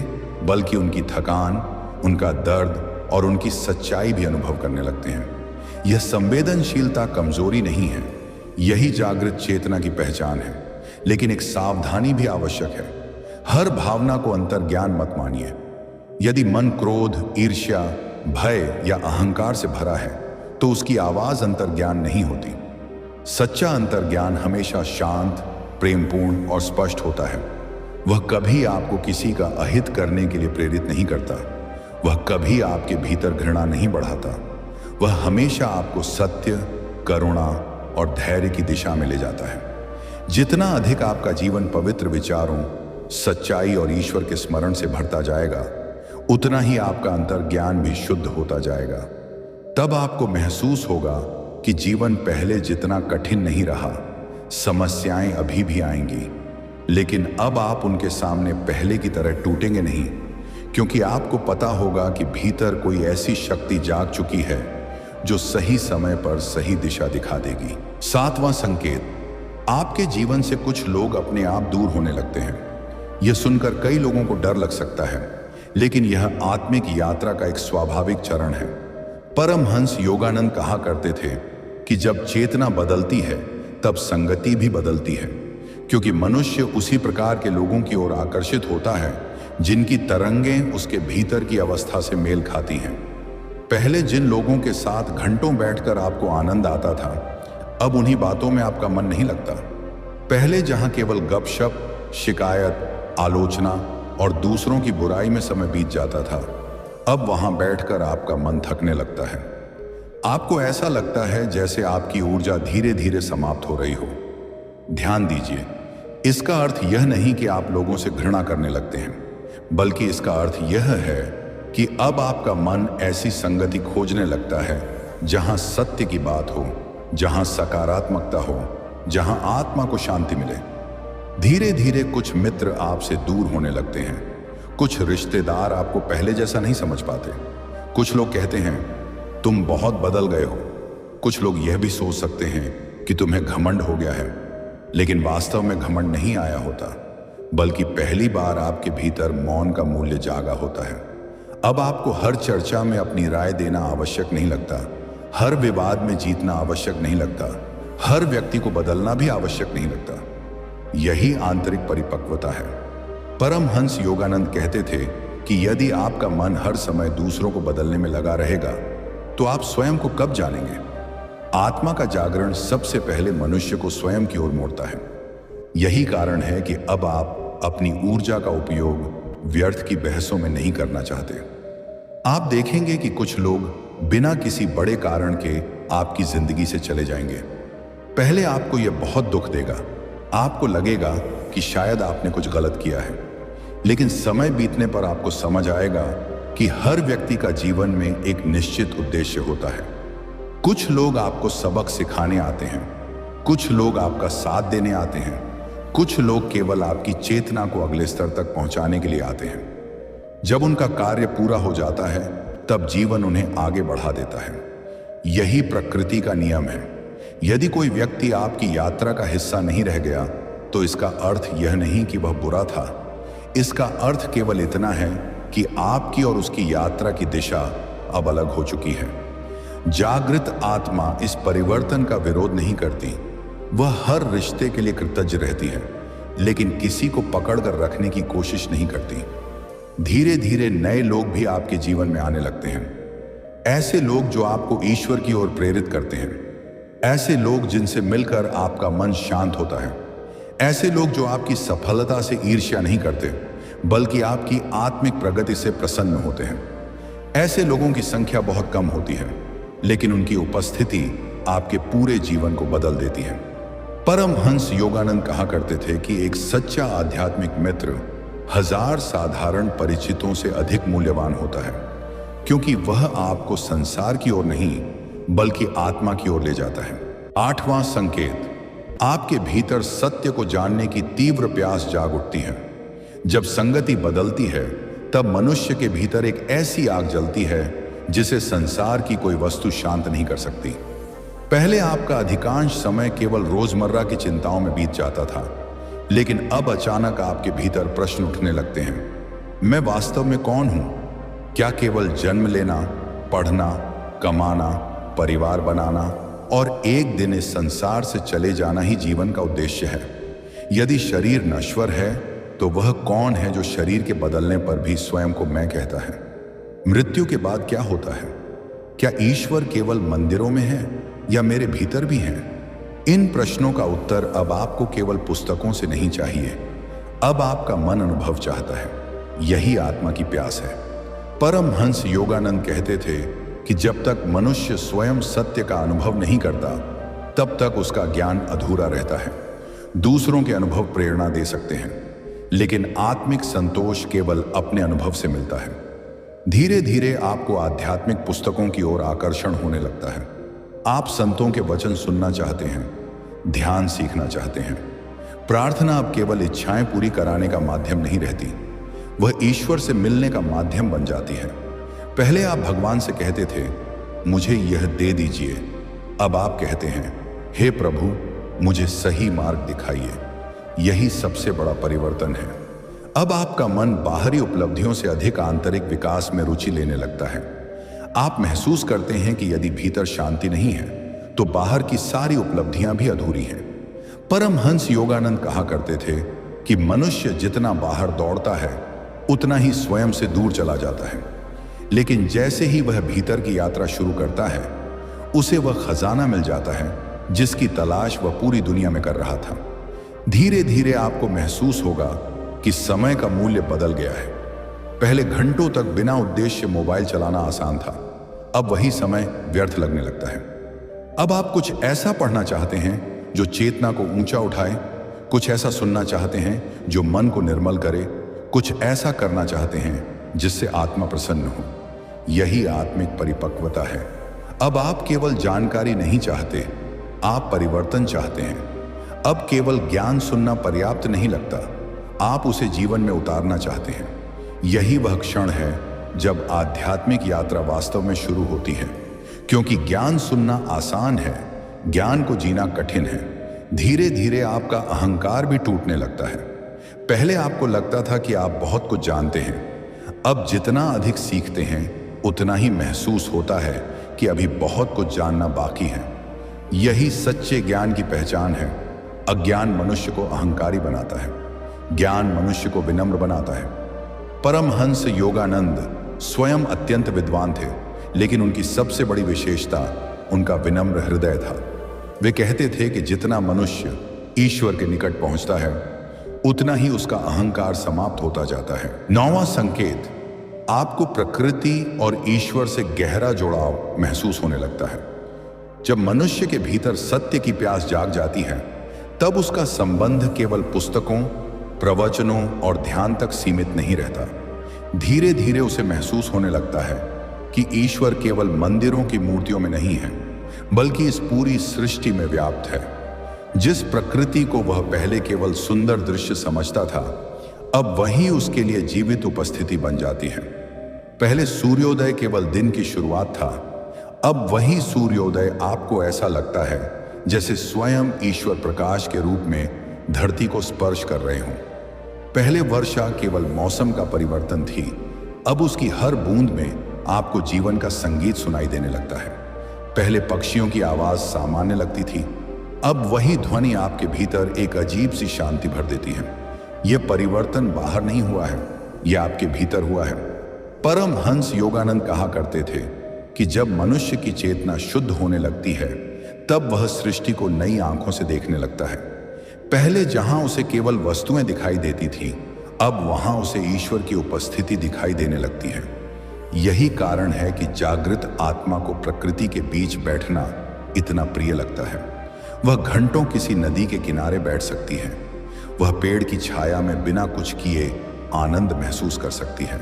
बल्कि उनकी थकान, उनका दर्द और उनकी सच्चाई भी अनुभव करने लगते हैं। यह संवेदनशीलता कमजोरी नहीं है, यही जागृत चेतना की पहचान है। लेकिन एक सावधानी भी आवश्यक है। हर भावना को अंतर्ज्ञान मत मानिए। यदि मन क्रोध, ईर्ष्या, भय या अहंकार से भरा है तो उसकी आवाज अंतर्ज्ञान नहीं होती। सच्चा अंतर्ज्ञान हमेशा शांत, प्रेमपूर्ण और स्पष्ट होता है। वह कभी आपको किसी का अहित करने के लिए प्रेरित नहीं करता। वह कभी आपके भीतर घृणा नहीं बढ़ाता। वह हमेशा आपको सत्य, करुणा और धैर्य की दिशा में ले जाता है। जितना अधिक आपका जीवन पवित्र विचारों, सच्चाई और ईश्वर के स्मरण से भरता जाएगा, उतना ही आपका अंतर्ज्ञान भी शुद्ध होता जाएगा। तब आपको महसूस होगा कि जीवन पहले जितना कठिन नहीं रहा। समस्याएं अभी भी आएंगी, लेकिन अब आप उनके सामने पहले की तरह टूटेंगे नहीं, क्योंकि आपको पता होगा कि भीतर कोई ऐसी शक्ति जाग चुकी है जो सही समय पर सही दिशा दिखा देगी। 7वां संकेत, आपके जीवन से कुछ लोग अपने आप दूर होने लगते हैं। यह सुनकर कई लोगों को डर लग सकता है, लेकिन यह आत्मिक यात्रा का एक स्वाभाविक चरण है। परमहंस योगानंद कहा करते थे कि जब चेतना बदलती है तब संगति भी बदलती है, क्योंकि मनुष्य उसी प्रकार के लोगों की ओर आकर्षित होता है जिनकी तरंगें उसके भीतर की अवस्था से मेल खाती हैं। पहले जिन लोगों के साथ घंटों बैठकर आपको आनंद आता था, अब उन्हीं बातों में आपका मन नहीं लगता। पहले जहां केवल गपशप, शिकायत, आलोचना और दूसरों की बुराई में समय बीत जाता था, अब वहां बैठकर आपका मन थकने लगता है। आपको ऐसा लगता है जैसे आपकी ऊर्जा धीरे धीरे समाप्त हो रही हो। ध्यान दीजिए, इसका अर्थ यह नहीं कि आप लोगों से घृणा करने लगते हैं, बल्कि इसका अर्थ यह है कि अब आपका मन ऐसी संगति खोजने लगता है जहां सत्य की बात हो, जहां सकारात्मकता हो, जहां आत्मा को शांति मिले। धीरे धीरे कुछ मित्र आपसे दूर होने लगते हैं। कुछ रिश्तेदार आपको पहले जैसा नहीं समझ पाते। कुछ लोग कहते हैं तुम बहुत बदल गए हो। कुछ लोग यह भी सोच सकते हैं कि तुम्हें घमंड हो गया है, लेकिन वास्तव में घमंड नहीं आया होता, बल्कि पहली बार आपके भीतर मौन का मूल्य जागा होता है। अब आपको हर चर्चा में अपनी राय देना आवश्यक नहीं लगता, हर विवाद में जीतना आवश्यक नहीं लगता, हर व्यक्ति को बदलना भी आवश्यक नहीं लगता। यही आंतरिक परिपक्वता है। परमहंस योगानंद कहते थे कि यदि आपका मन हर समय दूसरों को बदलने में लगा रहेगा तो आप स्वयं को कब जानेंगे। आत्मा का जागरण सबसे पहले मनुष्य को स्वयं की ओर मोड़ता है। यही कारण है कि अब आप अपनी ऊर्जा का उपयोग व्यर्थ की बहसों में नहीं करना चाहते। आप देखेंगे कि कुछ लोग बिना किसी बड़े कारण के आपकी जिंदगी से चले जाएंगे। पहले आपको यह बहुत दुख देगा, आपको लगेगा कि शायद आपने कुछ गलत किया है, लेकिन समय बीतने पर आपको समझ आएगा कि हर व्यक्ति का जीवन में एक निश्चित उद्देश्य होता है। कुछ लोग आपको सबक सिखाने आते हैं, कुछ लोग आपका साथ देने आते हैं, कुछ लोग केवल आपकी चेतना को अगले स्तर तक पहुंचाने के लिए आते हैं। जब उनका कार्य पूरा हो जाता है तब जीवन उन्हें आगे बढ़ा देता है। यही प्रकृति का नियम है। यदि कोई व्यक्ति आपकी यात्रा का हिस्सा नहीं रह गया तो इसका अर्थ यह नहीं कि वह बुरा था। इसका अर्थ केवल इतना है कि आपकी और उसकी यात्रा की दिशा अब अलग हो चुकी है। जागृत आत्मा इस परिवर्तन का विरोध नहीं करती। वह हर रिश्ते के लिए कृतज्ञ रहती है, लेकिन किसी को पकड़कर रखने की कोशिश नहीं करती। धीरे धीरे नए लोग भी आपके जीवन में आने लगते हैं। ऐसे लोग जो आपको ईश्वर की ओर प्रेरित करते हैं, ऐसे लोग जिनसे मिलकर आपका मन शांत होता है, ऐसे लोग जो आपकी सफलता से ईर्ष्या नहीं करते बल्कि आपकी आत्मिक प्रगति से प्रसन्न होते हैं। ऐसे लोगों की संख्या बहुत कम होती है, लेकिन उनकी उपस्थिति आपके पूरे जीवन को बदल देती है। परमहंस योगानंद कहा करते थे कि एक सच्चा आध्यात्मिक मित्र 1000 साधारण परिचितों से अधिक मूल्यवान होता है, क्योंकि वह आपको संसार की ओर नहीं बल्कि आत्मा की ओर ले जाता है। 8वां संकेत, आपके भीतर सत्य को जानने की तीव्र प्यास जाग उठती है। जब संगति बदलती है तब मनुष्य के भीतर एक ऐसी आग जलती है जिसे संसार की कोई वस्तु शांत नहीं कर सकती। पहले आपका अधिकांश समय केवल रोजमर्रा की चिंताओं में बीत जाता था, लेकिन अब अचानक आपके भीतर प्रश्न उठने लगते हैं, मैं वास्तव में कौन हूं? क्या केवल जन्म लेना, पढ़ना, कमाना, परिवार बनाना और एक दिन इस संसार से चले जाना ही जीवन का उद्देश्य है? यदि शरीर नश्वर है तो वह कौन है जो शरीर के बदलने पर भी स्वयं को मैं कहता है? मृत्यु के बाद क्या होता है? क्या ईश्वर केवल मंदिरों में है या मेरे भीतर भी है? इन प्रश्नों का उत्तर अब आपको केवल पुस्तकों से नहीं चाहिए, अब आपका मन अनुभव चाहता है। यही आत्मा की प्यास है। परमहंस योगानंद कहते थे कि जब तक मनुष्य स्वयं सत्य का अनुभव नहीं करता तब तक उसका ज्ञान अधूरा रहता है। दूसरों के अनुभव प्रेरणा दे सकते हैं, लेकिन आत्मिक संतोष केवल अपने अनुभव से मिलता है। धीरे धीरे आपको आध्यात्मिक पुस्तकों की ओर आकर्षण होने लगता है। आप संतों के वचन सुनना चाहते हैं, ध्यान सीखना चाहते हैं। प्रार्थना अब केवल इच्छाएं पूरी कराने का माध्यम नहीं रहती, वह ईश्वर से मिलने का माध्यम बन जाती है। पहले आप भगवान से कहते थे, मुझे यह दे दीजिए। अब आप कहते हैं, हे प्रभु, मुझे सही मार्ग दिखाइए। यही सबसे बड़ा परिवर्तन है। अब आपका मन बाहरी उपलब्धियों से अधिक आंतरिक विकास में रुचि लेने लगता है। आप महसूस करते हैं कि यदि भीतर शांति नहीं है तो बाहर की सारी उपलब्धियां भी अधूरी हैं। परमहंस योगानंद कहा करते थे कि मनुष्य जितना बाहर दौड़ता है उतना ही स्वयं से दूर चला जाता है, लेकिन जैसे ही वह भीतर की यात्रा शुरू करता है उसे वह खजाना मिल जाता है जिसकी तलाश वह पूरी दुनिया में कर रहा था। धीरे धीरे आपको महसूस होगा कि समय का मूल्य बदल गया है। पहले घंटों तक बिना उद्देश्य मोबाइल चलाना आसान था, अब वही समय व्यर्थ लगने लगता है। अब आप कुछ ऐसा पढ़ना चाहते हैं जो चेतना को ऊंचा उठाए, कुछ ऐसा सुनना चाहते हैं जो मन को निर्मल करे, कुछ ऐसा करना चाहते हैं जिससे आत्मा प्रसन्न हो। यही आत्मिक परिपक्वता है। अब आप केवल जानकारी नहीं चाहते, आप परिवर्तन चाहते हैं। अब केवल ज्ञान सुनना पर्याप्त नहीं लगता, आप उसे जीवन में उतारना चाहते हैं। यही वह क्षण है जब आध्यात्मिक यात्रा वास्तव में शुरू होती है, क्योंकि ज्ञान सुनना आसान है, ज्ञान को जीना कठिन है। धीरे धीरे आपका अहंकार भी टूटने लगता है। पहले आपको लगता था कि आप बहुत कुछ जानते हैं, अब जितना अधिक सीखते हैं उतना ही महसूस होता है कि अभी बहुत कुछ जानना बाकी है। यही सच्चे ज्ञान की पहचान है। अज्ञान मनुष्य को अहंकारी बनाता है, ज्ञान मनुष्य को विनम्र बनाता है। परमहंस योगानंद स्वयं अत्यंत विद्वान थे, लेकिन उनकी सबसे बड़ी विशेषता उनका विनम्र हृदय था। वे कहते थे कि जितना मनुष्य ईश्वर के निकट पहुंचता है उतना ही उसका अहंकार समाप्त होता जाता है। 9वां संकेत, आपको प्रकृति और ईश्वर से गहरा जुड़ाव महसूस होने लगता है। जब मनुष्य के भीतर सत्य की प्यास जाग जाती है तब उसका संबंध केवल पुस्तकों, प्रवचनों और ध्यान तक सीमित नहीं रहता। धीरे धीरे उसे महसूस होने लगता है कि ईश्वर केवल मंदिरों की मूर्तियों में नहीं है, बल्कि इस पूरी सृष्टि में व्याप्त है। जिस प्रकृति को वह पहले केवल सुंदर दृश्य समझता था, अब वही उसके लिए जीवित उपस्थिति बन जाती है। पहले सूर्योदय केवल दिन की शुरुआत था, अब वही सूर्योदय आपको ऐसा लगता है जैसे स्वयं ईश्वर प्रकाश के रूप में धरती को स्पर्श कर रहे हों। पहले वर्षा केवल मौसम का परिवर्तन थी, अब उसकी हर बूंद में आपको जीवन का संगीत सुनाई देने लगता है। पहले पक्षियों की आवाज सामान्य लगती थी, अब वही ध्वनि आपके भीतर एक अजीब सी शांति भर देती है। यह परिवर्तन बाहर नहीं हुआ है, यह आपके भीतर हुआ है। परमहंस योगानंद कहा करते थे कि जब मनुष्य की चेतना शुद्ध होने लगती है तब वह सृष्टि को नई आंखों से देखने लगता है। पहले जहां उसे केवल वस्तुएं दिखाई देती थी, अब वहां उसे ईश्वर की उपस्थिति दिखाई देने लगती है। यही कारण है कि जागृत आत्मा को प्रकृति के बीच बैठना इतना प्रिय लगता है। वह घंटों किसी नदी के किनारे बैठ सकती है, वह पेड़ की छाया में बिना कुछ किए आनंद महसूस कर सकती है,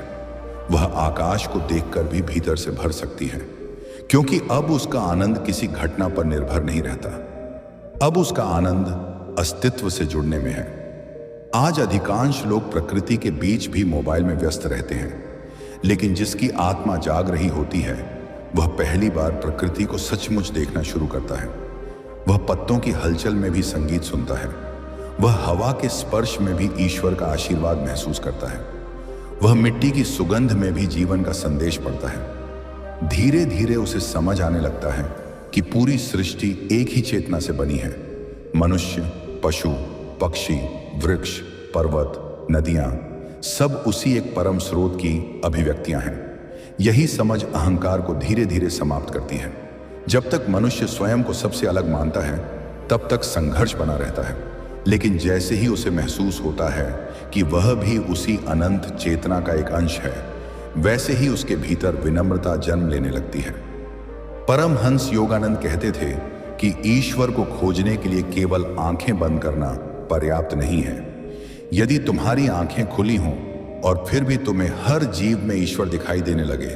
वह आकाश को देखकर भी भीतर से भर सकती है, क्योंकि अब उसका आनंद किसी घटना पर निर्भर नहीं रहता। अब उसका आनंद अस्तित्व से जुड़ने में है। आज अधिकांश लोग प्रकृति के बीच भी मोबाइल में व्यस्त रहते हैं, लेकिन जिसकी आत्मा जाग रही होती है वह पहली बार प्रकृति को सचमुच देखना शुरू करता है। वह पत्तों की हलचल में भी संगीत सुनता है, वह हवा के स्पर्श में भी ईश्वर का आशीर्वाद महसूस करता है, वह मिट्टी की सुगंध में भी जीवन का संदेश पड़ता है। धीरे धीरे उसे समझ आने लगता है कि पूरी सृष्टि एक ही चेतना से बनी है। मनुष्य, पशु, पक्षी, वृक्ष, पर्वत, नदियां सब उसी एक परम स्रोत की अभिव्यक्तियां हैं। यही समझ अहंकार को धीरे धीरे समाप्त करती है। जब तक मनुष्य स्वयं को सबसे अलग मानता है तब तक संघर्ष बना रहता है, लेकिन जैसे ही उसे महसूस होता है कि वह भी उसी अनंत चेतना का एक अंश है, वैसे ही उसके भीतर विनम्रता जन्म लेने लगती है। परमहंस योगानंद कहते थे कि ईश्वर को खोजने के लिए केवल आंखें बंद करना पर्याप्त नहीं है। यदि तुम्हारी आंखें खुली हों और फिर भी तुम्हें हर जीव में ईश्वर दिखाई देने लगे,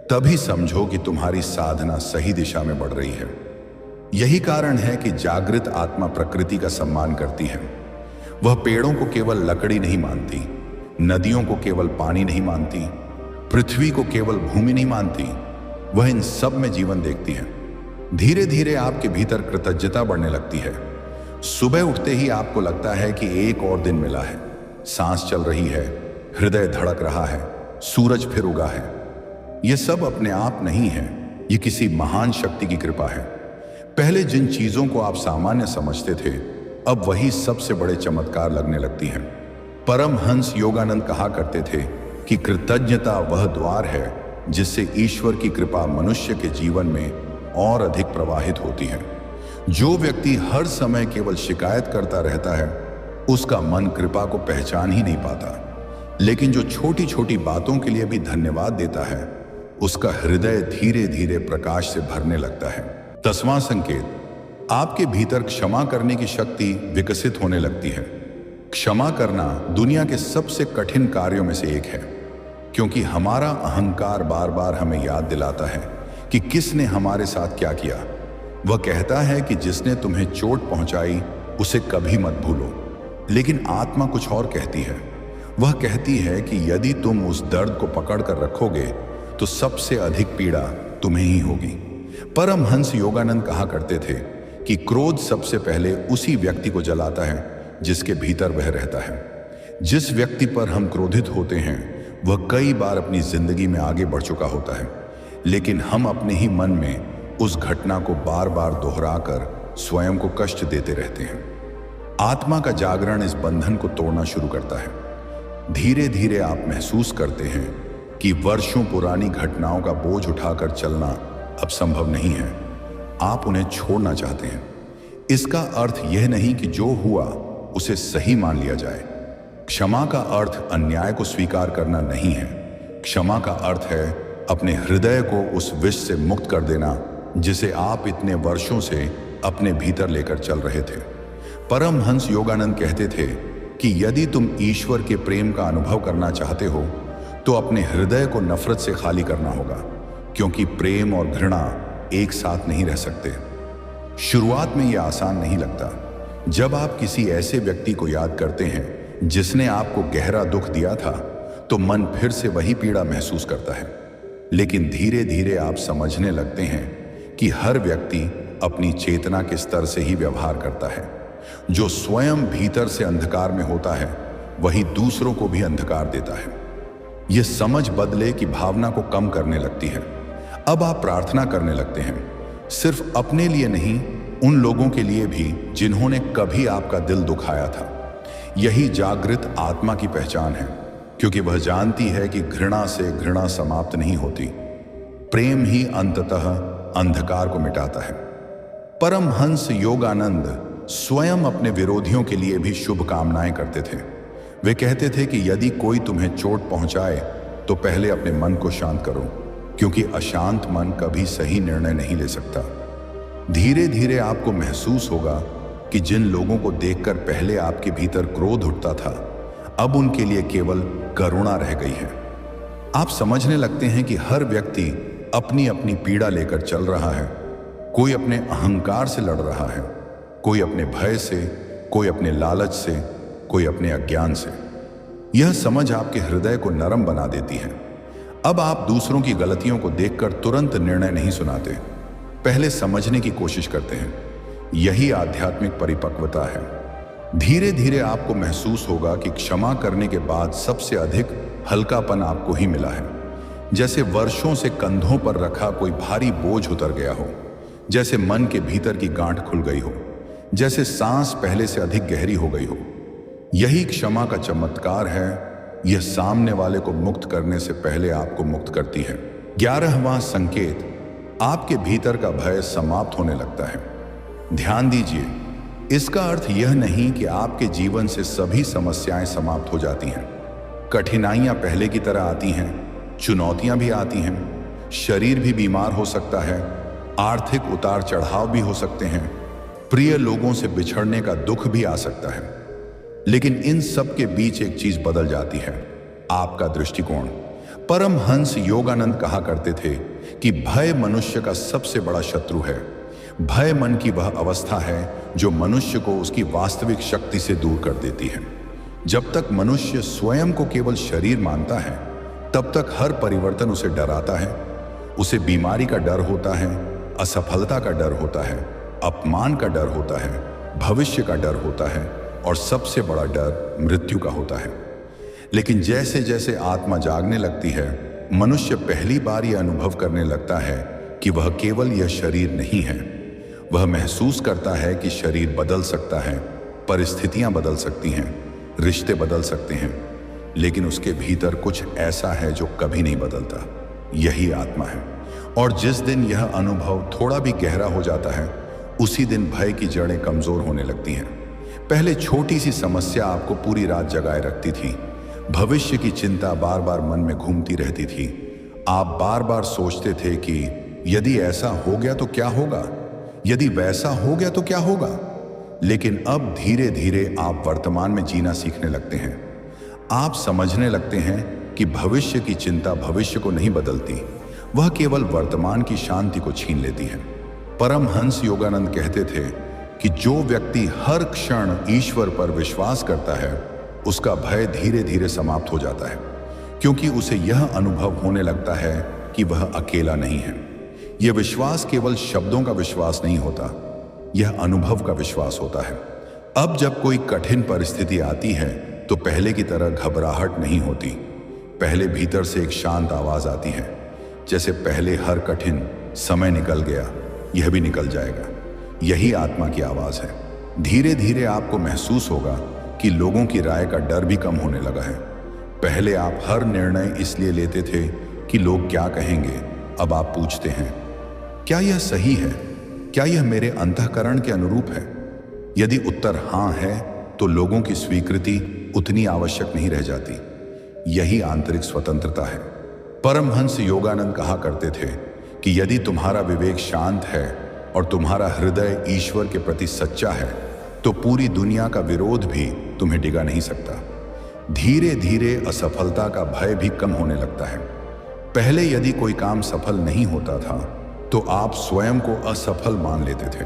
तभी समझो कि तुम्हारी साधना सही दिशा में बढ़ रही है। यही कारण है कि जागृत आत्मा प्रकृति का सम्मान करती है। वह पेड़ों को केवल लकड़ी नहीं मानती, नदियों को केवल पानी नहीं मानती, पृथ्वी को केवल भूमि नहीं मानती, वह इन सब में जीवन देखती है। धीरे धीरे आपके भीतर कृतज्ञता बढ़ने लगती है। सुबह उठते ही आपको लगता है कि एक और दिन मिला है, सांस चल रही है, हृदय धड़क रहा है, सूरज फिर उगा है। यह सब अपने आप नहीं है, यह किसी महान शक्ति की कृपा है। पहले जिन चीजों को आप सामान्य समझते थे, अब वही सबसे बड़े चमत्कार लगने लगती हैं। परमहंस योगानंद कहा करते थे कि कृतज्ञता वह द्वार है जिससे ईश्वर की कृपा मनुष्य के जीवन में और अधिक प्रवाहित होती है। जो व्यक्ति हर समय केवल शिकायत करता रहता है, उसका मन कृपा को पहचान ही नहीं पाता। लेकिन जो छोटी छोटी बातों के लिए भी धन्यवाद देता है, उसका हृदय धीरे धीरे प्रकाश से भरने लगता है। 10वां संकेत, आपके भीतर क्षमा करने की शक्ति विकसित होने लगती है। क्षमा करना दुनिया के सबसे कठिन कार्यों में से एक है, क्योंकि हमारा अहंकार बार बार हमें याद दिलाता है कि किसने हमारे साथ क्या किया। वह कहता है कि जिसने तुम्हें चोट पहुंचाई उसे कभी मत भूलो, लेकिन आत्मा कुछ और कहती है। वह कहती है कि यदि तुम उस दर्द को पकड़ कर रखोगे तो सबसे अधिक पीड़ा तुम्हें ही होगी। परमहंस योगानंद कहा करते थे कि क्रोध सबसे पहले उसी व्यक्ति को जलाता है जिसके भीतर वह रहता है। जिस व्यक्ति पर हम क्रोधित होते हैं वह कई बार अपनी जिंदगी में आगे बढ़ चुका होता है, लेकिन हम अपने ही मन में उस घटना को बार बार दोहराकर स्वयं को कष्ट देते रहते हैं। आत्मा का जागरण इस बंधन को तोड़ना शुरू करता है। धीरे धीरे आप महसूस करते हैं कि वर्षों पुरानी घटनाओं का बोझ उठाकर चलना अब संभव नहीं है। आप उन्हें छोड़ना चाहते हैं। इसका अर्थ यह नहीं कि जो हुआ उसे सही मान लिया जाए। क्षमा का अर्थ अन्याय को स्वीकार करना नहीं है। क्षमा का अर्थ है अपने हृदय को उस विष से मुक्त कर देना जिसे आप इतने वर्षों से अपने भीतर लेकर चल रहे थे। परमहंस योगानंद कहते थे कि यदि तुम ईश्वर के प्रेम का अनुभव करना चाहते हो तो अपने हृदय को नफरत से खाली करना होगा, क्योंकि प्रेम और घृणा एक साथ नहीं रह सकते। शुरुआत में यह आसान नहीं लगता। जब आप किसी ऐसे व्यक्ति को याद करते हैं जिसने आपको गहरा दुख दिया था, तो मन फिर से वही पीड़ा महसूस करता है। लेकिन धीरे धीरे आप समझने लगते हैं कि हर व्यक्ति अपनी चेतना के स्तर से ही व्यवहार करता है। जो स्वयं भीतर से अंधकार में होता है वही दूसरों को भी अंधकार देता है। यह समझ बदले की भावना को कम करने लगती है। अब आप प्रार्थना करने लगते हैं, सिर्फ अपने लिए नहीं, उन लोगों के लिए भी जिन्होंने कभी आपका दिल दुखाया था। यही जागृत आत्मा की पहचान है, क्योंकि वह जानती है कि घृणा से घृणा समाप्त नहीं होती। प्रेम ही अंततः अंधकार को मिटाता है। परमहंस योगानंद स्वयं अपने विरोधियों के लिए भी शुभकामनाएं करते थे। वे कहते थे कि यदि कोई तुम्हें चोट पहुंचाए तो पहले अपने मन को शांत करो, क्योंकि अशांत मन कभी सही निर्णय नहीं ले सकता। धीरे धीरे आपको महसूस होगा कि जिन लोगों को देखकर पहले आपके भीतर क्रोध उठता था, अब उनके लिए केवल करुणा रह गई है। आप समझने लगते हैं कि हर व्यक्ति अपनी अपनी पीड़ा लेकर चल रहा है। कोई अपने अहंकार से लड़ रहा है, कोई अपने भय से, कोई अपने लालच से, कोई अपने अज्ञान से। यह समझ आपके हृदय को नरम बना देती है। अब आप दूसरों की गलतियों को देखकर तुरंत निर्णय नहीं सुनाते, पहले समझने की कोशिश करते हैं। यही आध्यात्मिक परिपक्वता है। धीरे धीरे आपको महसूस होगा कि क्षमा करने के बाद सबसे अधिक हल्कापन आपको ही मिला है। जैसे वर्षों से कंधों पर रखा कोई भारी बोझ उतर गया हो, जैसे मन के भीतर की गांठ खुल गई हो, जैसे सांस पहले से अधिक गहरी हो गई हो। यही क्षमा का चमत्कार है। यह सामने वाले को मुक्त करने से पहले आपको मुक्त करती है। 11वां संकेत, आपके भीतर का भय समाप्त होने लगता है। ध्यान दीजिए, इसका अर्थ यह नहीं कि आपके जीवन से सभी समस्याएं समाप्त हो जाती हैं। कठिनाइयां पहले की तरह आती हैं, चुनौतियां भी आती हैं, शरीर भी बीमार हो सकता है, आर्थिक उतार चढ़ाव भी हो सकते हैं, प्रिय लोगों से बिछड़ने का दुख भी आ सकता है। लेकिन इन सब के बीच एक चीज बदल जाती है, आपका दृष्टिकोण। परमहंस योगानंद कहा करते थे कि भय मनुष्य का सबसे बड़ा शत्रु है। भय मन की वह अवस्था है जो मनुष्य को उसकी वास्तविक शक्ति से दूर कर देती है। जब तक मनुष्य स्वयं को केवल शरीर मानता है, तब तक हर परिवर्तन उसे डराता है। उसे बीमारी का डर होता है, असफलता का डर होता है, अपमान का डर होता है, भविष्य का डर होता है और सबसे बड़ा डर मृत्यु का होता है। लेकिन जैसे जैसे आत्मा जागने लगती है, मनुष्य पहली बार यह अनुभव करने लगता है कि वह केवल यह शरीर नहीं है। वह महसूस करता है कि शरीर बदल सकता है, परिस्थितियां बदल सकती हैं, रिश्ते बदल सकते हैं, लेकिन उसके भीतर कुछ ऐसा है जो कभी नहीं बदलता। यही आत्मा है। और जिस दिन यह अनुभव थोड़ा भी गहरा हो जाता है, उसी दिन भय की जड़ें कमजोर होने लगती हैं। पहले छोटी सी समस्या आपको पूरी रात जगाए रखती थी। भविष्य की चिंता बार बार मन में घूमती रहती थी। आप बार बार सोचते थे कि यदि ऐसा हो गया तो क्या होगा, यदि वैसा हो गया तो क्या होगा। लेकिन अब धीरे धीरे आप वर्तमान में जीना सीखने लगते हैं। आप समझने लगते हैं कि भविष्य की चिंता भविष्य को नहीं बदलती, वह केवल वर्तमान की शांति को छीन लेती है। परमहंस योगानंद कहते थे कि जो व्यक्ति हर क्षण ईश्वर पर विश्वास करता है, उसका भय धीरे धीरे समाप्त हो जाता है, क्योंकि उसे यह अनुभव होने लगता है कि वह अकेला नहीं है। यह विश्वास केवल शब्दों का विश्वास नहीं होता, यह अनुभव का विश्वास होता है। अब जब कोई कठिन परिस्थिति आती है तो पहले की तरह घबराहट नहीं होती। पहले भीतर से एक शांत आवाज आती है, जैसे पहले हर कठिन समय निकल गया, यह भी निकल जाएगा। यही आत्मा की आवाज है। धीरे धीरे आपको महसूस होगा कि लोगों की राय का डर भी कम होने लगा है। पहले आप हर निर्णय इसलिए लेते थे कि लोग क्या कहेंगे। अब आप पूछते हैं, क्या यह सही है? क्या यह मेरे अंतःकरण के अनुरूप है? यदि उत्तर हाँ है, तो लोगों की स्वीकृति उतनी आवश्यक नहीं रह जाती। यही आंतरिक स्वतंत्रता है। परमहंस योगानंद कहा करते थे कि यदि तुम्हारा विवेक शांत है और तुम्हारा हृदय ईश्वर के प्रति सच्चा है, तो पूरी दुनिया का विरोध भी तुम्हें डिगा नहीं सकता। धीरे धीरे असफलता का भय भी कम होने लगता है। पहले यदि कोई काम सफल नहीं होता था तो आप स्वयं को असफल मान लेते थे।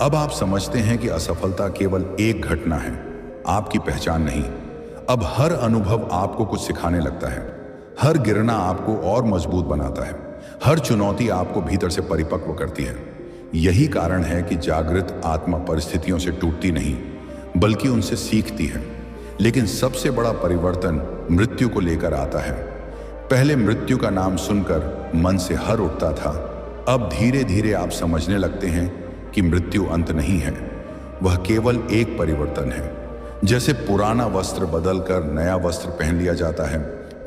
अब आप समझते हैं कि असफलता केवल एक घटना है, आपकी पहचान नहीं। अब हर अनुभव आपको कुछ सिखाने लगता है। हर गिरना आपको और मजबूत बनाता है। हर चुनौती आपको भीतर से परिपक्व करती है। यही कारण है कि जागृत आत्मा परिस्थितियों से टूटती नहीं, बल्कि उनसे सीखती है। लेकिन सबसे बड़ा परिवर्तन मृत्यु को लेकर आता है। पहले मृत्यु का नाम सुनकर मन से हर उठता था। अब धीरे धीरे आप समझने लगते हैं कि मृत्यु अंत नहीं है, वह केवल एक परिवर्तन है। जैसे पुराना वस्त्र बदलकर नया वस्त्र पहन लिया जाता है,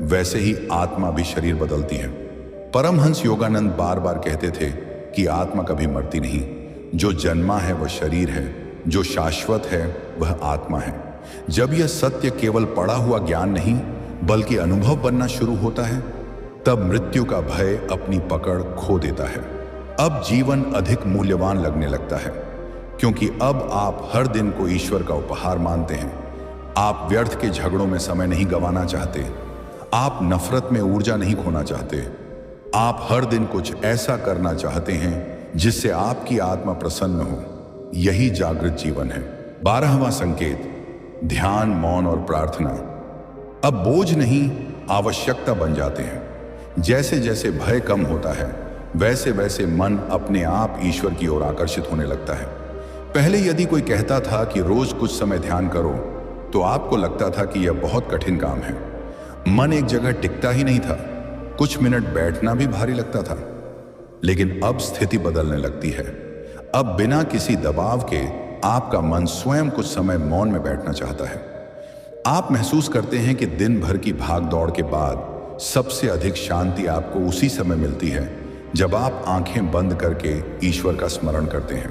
वैसे ही आत्मा भी शरीर बदलती है। परमहंस योगानंद बार बार कहते थे कि आत्मा कभी मरती नहीं। जो जन्मा है वह शरीर है, जो शाश्वत है वह आत्मा है। जब यह सत्य केवल पढ़ा हुआ ज्ञान नहीं बल्कि अनुभव बनना शुरू होता है, तब मृत्यु का भय अपनी पकड़ खो देता है। अब जीवन अधिक मूल्यवान लगने लगता है, क्योंकि अब आप हर दिन को ईश्वर का उपहार मानते हैं। आप व्यर्थ के झगड़ों में समय नहीं गंवाना चाहते। आप नफरत में ऊर्जा नहीं खोना चाहते। आप हर दिन कुछ ऐसा करना चाहते हैं जिससे आपकी आत्मा प्रसन्न हो। यही जागृत जीवन है। 12वां संकेत, ध्यान, मौन और प्रार्थना अब बोझ नहीं, आवश्यकता बन जाते हैं। जैसे जैसे भय कम होता है, वैसे वैसे मन अपने आप ईश्वर की ओर आकर्षित होने लगता है। पहले यदि कोई कहता था कि रोज कुछ समय ध्यान करो, तो आपको लगता था कि यह बहुत कठिन काम है। मन एक जगह टिकता ही नहीं था, कुछ मिनट बैठना भी भारी लगता था। लेकिन अब स्थिति बदलने लगती है। अब बिना किसी दबाव के आपका मन स्वयं कुछ समय मौन में बैठना चाहता है। आप महसूस करते हैं कि दिन भर की भाग दौड़ के बाद सबसे अधिक शांति आपको उसी समय मिलती है जब आप आंखें बंद करके ईश्वर का स्मरण करते हैं।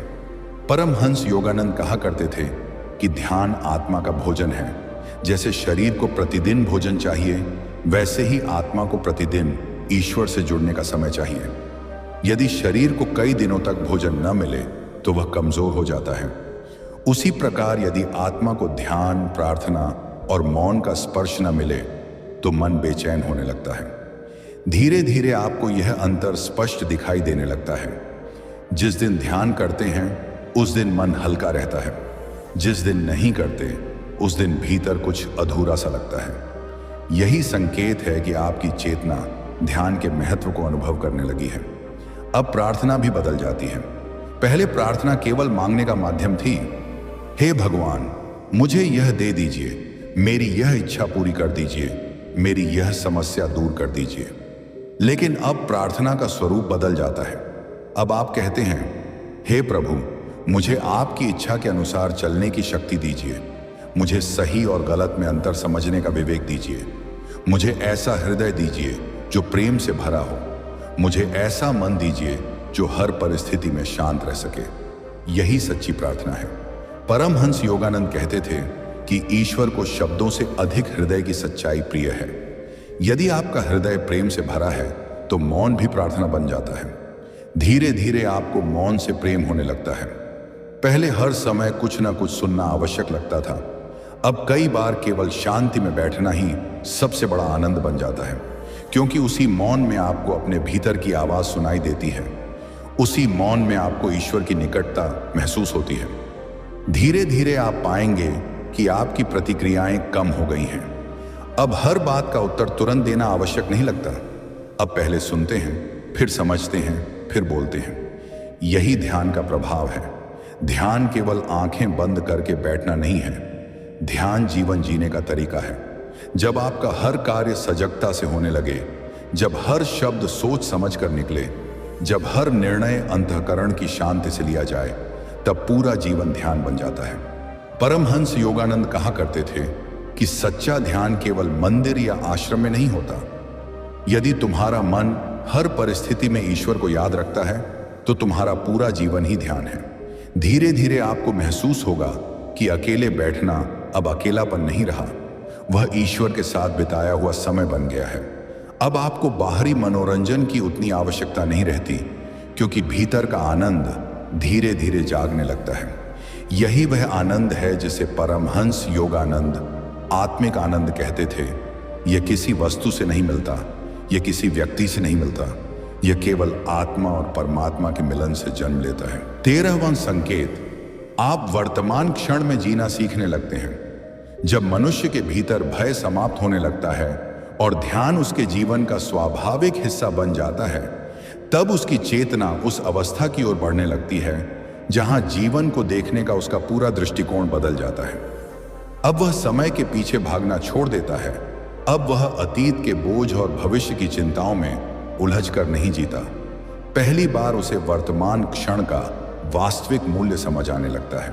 परमहंस योगानंद कहा करते थे कि ध्यान आत्मा का भोजन है। जैसे शरीर को प्रतिदिन भोजन चाहिए, वैसे ही आत्मा को प्रतिदिन ईश्वर से जुड़ने का समय चाहिए। यदि शरीर को कई दिनों तक भोजन न मिले तो वह कमजोर हो जाता है। उसी प्रकार यदि आत्मा को ध्यान, प्रार्थना और मौन का स्पर्श न मिले तो मन बेचैन होने लगता है। धीरे धीरे आपको यह अंतर स्पष्ट दिखाई देने लगता है। जिस दिन ध्यान करते हैं उस दिन मन हल्का रहता है, जिस दिन नहीं करते उस दिन भीतर कुछ अधूरा सा लगता है। यही संकेत है कि आपकी चेतना ध्यान के महत्व को अनुभव करने लगी है। अब प्रार्थना भी बदल जाती है। पहले प्रार्थना केवल मांगने का माध्यम थी। हे भगवान, मुझे यह दे दीजिए, मेरी यह इच्छा पूरी कर दीजिए, मेरी यह समस्या दूर कर दीजिए। लेकिन अब प्रार्थना का स्वरूप बदल जाता है। अब आप कहते हैं, हे प्रभु, मुझे आपकी इच्छा के अनुसार चलने की शक्ति दीजिए, मुझे सही और गलत में अंतर समझने का विवेक दीजिए, मुझे ऐसा हृदय दीजिए जो प्रेम से भरा हो, मुझे ऐसा मन दीजिए जो हर परिस्थिति में शांत रह सके। यही सच्ची प्रार्थना है। परमहंस योगानंद कहते थे कि ईश्वर को शब्दों से अधिक हृदय की सच्चाई प्रिय है। यदि आपका हृदय प्रेम से भरा है तो मौन भी प्रार्थना बन जाता है। धीरे धीरे आपको मौन से प्रेम होने लगता है। पहले हर समय कुछ ना कुछ सुनना आवश्यक लगता था, अब कई बार केवल शांति में बैठना ही सबसे बड़ा आनंद बन जाता है, क्योंकि उसी मौन में आपको अपने भीतर की आवाज सुनाई देती है। उसी मौन में आपको ईश्वर की निकटता महसूस होती है। धीरे धीरे आप पाएंगे कि आपकी प्रतिक्रियाएं कम हो गई हैं। अब हर बात का उत्तर तुरंत देना आवश्यक नहीं लगता। अब पहले सुनते हैं, फिर समझते हैं, फिर बोलते हैं। यही ध्यान का प्रभाव है। ध्यान केवल आंखें बंद करके बैठना नहीं है, ध्यान जीवन जीने का तरीका है। जब आपका हर कार्य सजगता से होने लगे, जब हर शब्द सोच समझ कर निकले, जब हर निर्णय अंतःकरण की शांति से लिया जाए, तब पूरा जीवन ध्यान बन जाता है। परमहंस योगानंद कहा करते थे कि सच्चा ध्यान केवल मंदिर या आश्रम में नहीं होता। यदि तुम्हारा मन हर परिस्थिति में ईश्वर को याद रखता है तो तुम्हारा पूरा जीवन ही ध्यान है। धीरे धीरे आपको महसूस होगा कि अकेले बैठना अब अकेलापन नहीं रहा, वह ईश्वर के साथ बिताया हुआ समय बन गया है। अब आपको बाहरी मनोरंजन की उतनी आवश्यकता नहीं रहती, क्योंकि भीतर का आनंद धीरे धीरे जागने लगता है। यही वह आनंद है जिसे परमहंस योगानंद आत्मिक आनंद कहते थे। यह किसी वस्तु से नहीं मिलता, यह किसी व्यक्ति से नहीं मिलता, यह केवल आत्मा और परमात्मा के मिलन से जन्म लेता है। 13वां संकेत, आप वर्तमान क्षण में जीना सीखने लगते हैं। जब मनुष्य के भीतर भय समाप्त होने लगता है और ध्यान उसके जीवन का स्वाभाविक हिस्सा बन जाता है, तब उसकी चेतना उस अवस्था की ओर बढ़ने लगती है जहां जीवन को देखने का उसका पूरा दृष्टिकोण बदल जाता है। अब वह समय के पीछे भागना छोड़ देता है। अब वह अतीत के बोझ और भविष्य की चिंताओं में उलझ कर नहीं जीता। पहली बार उसे वर्तमान क्षण का वास्तविक मूल्य समझ आने लगता है।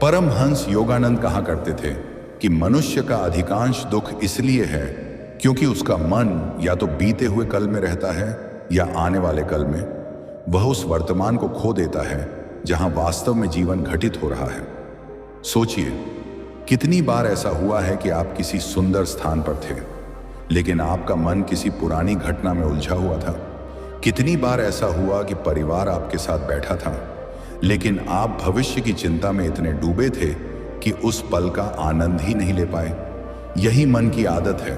परमहंस योगानंद कहा करते थे कि मनुष्य का अधिकांश दुख इसलिए है क्योंकि उसका मन या तो बीते हुए कल में रहता है या आने वाले कल में। वह उस वर्तमान को खो देता है जहां वास्तव में जीवन घटित हो रहा है। सोचिए, कितनी बार ऐसा हुआ है कि आप किसी सुंदर स्थान पर थे, लेकिन आपका मन किसी पुरानी घटना में उलझा हुआ था। कितनी बार ऐसा हुआ कि परिवार आपके साथ बैठा था, लेकिन आप भविष्य की चिंता में इतने डूबे थे कि उस पल का आनंद ही नहीं ले पाए। यही मन की आदत है,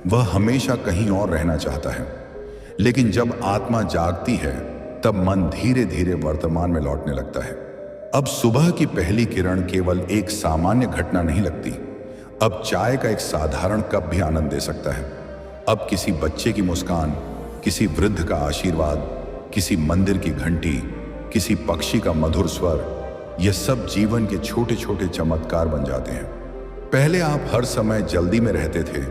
वह हमेशा कहीं और रहना चाहता है। लेकिन जब आत्मा जागती है तब मन धीरे धीरे वर्तमान में लौटने लगता है। अब सुबह की पहली किरण केवल एक सामान्य घटना नहीं लगती, अब चाय का एक साधारण कप भी आनंद दे सकता है। अब किसी बच्चे की मुस्कान, किसी वृद्ध का आशीर्वाद, किसी मंदिर की घंटी, किसी पक्षी का मधुर स्वर, यह सब जीवन के छोटे छोटे चमत्कार बन जाते हैं। पहले आप हर समय जल्दी में रहते थे,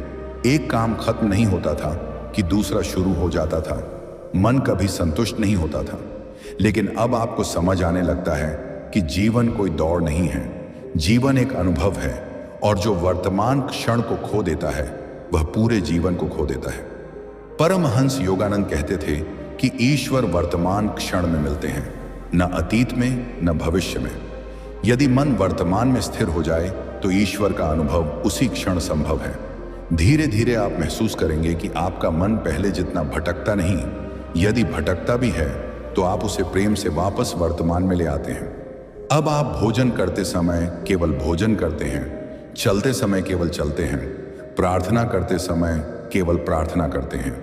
एक काम खत्म नहीं होता था कि दूसरा शुरू हो जाता था, मन कभी संतुष्ट नहीं होता था। लेकिन अब आपको समझ आने लगता है कि जीवन कोई दौड़ नहीं है, जीवन एक अनुभव है, और जो वर्तमान क्षण को खो देता है वह पूरे जीवन को खो देता है। परमहंस योगानंद कहते थे कि ईश्वर वर्तमान क्षण में मिलते हैं, न अतीत में न भविष्य में। यदि मन वर्तमान में स्थिर हो जाए तो ईश्वर का अनुभव उसी क्षण संभव है। धीरे धीरे आप महसूस करेंगे कि आपका मन पहले जितना भटकता नहीं, यदि भटकता भी है तो आप उसे प्रेम से वापस वर्तमान में ले आते हैं। अब आप भोजन करते समय केवल भोजन करते हैं, चलते समय केवल चलते हैं, प्रार्थना करते समय केवल प्रार्थना करते हैं।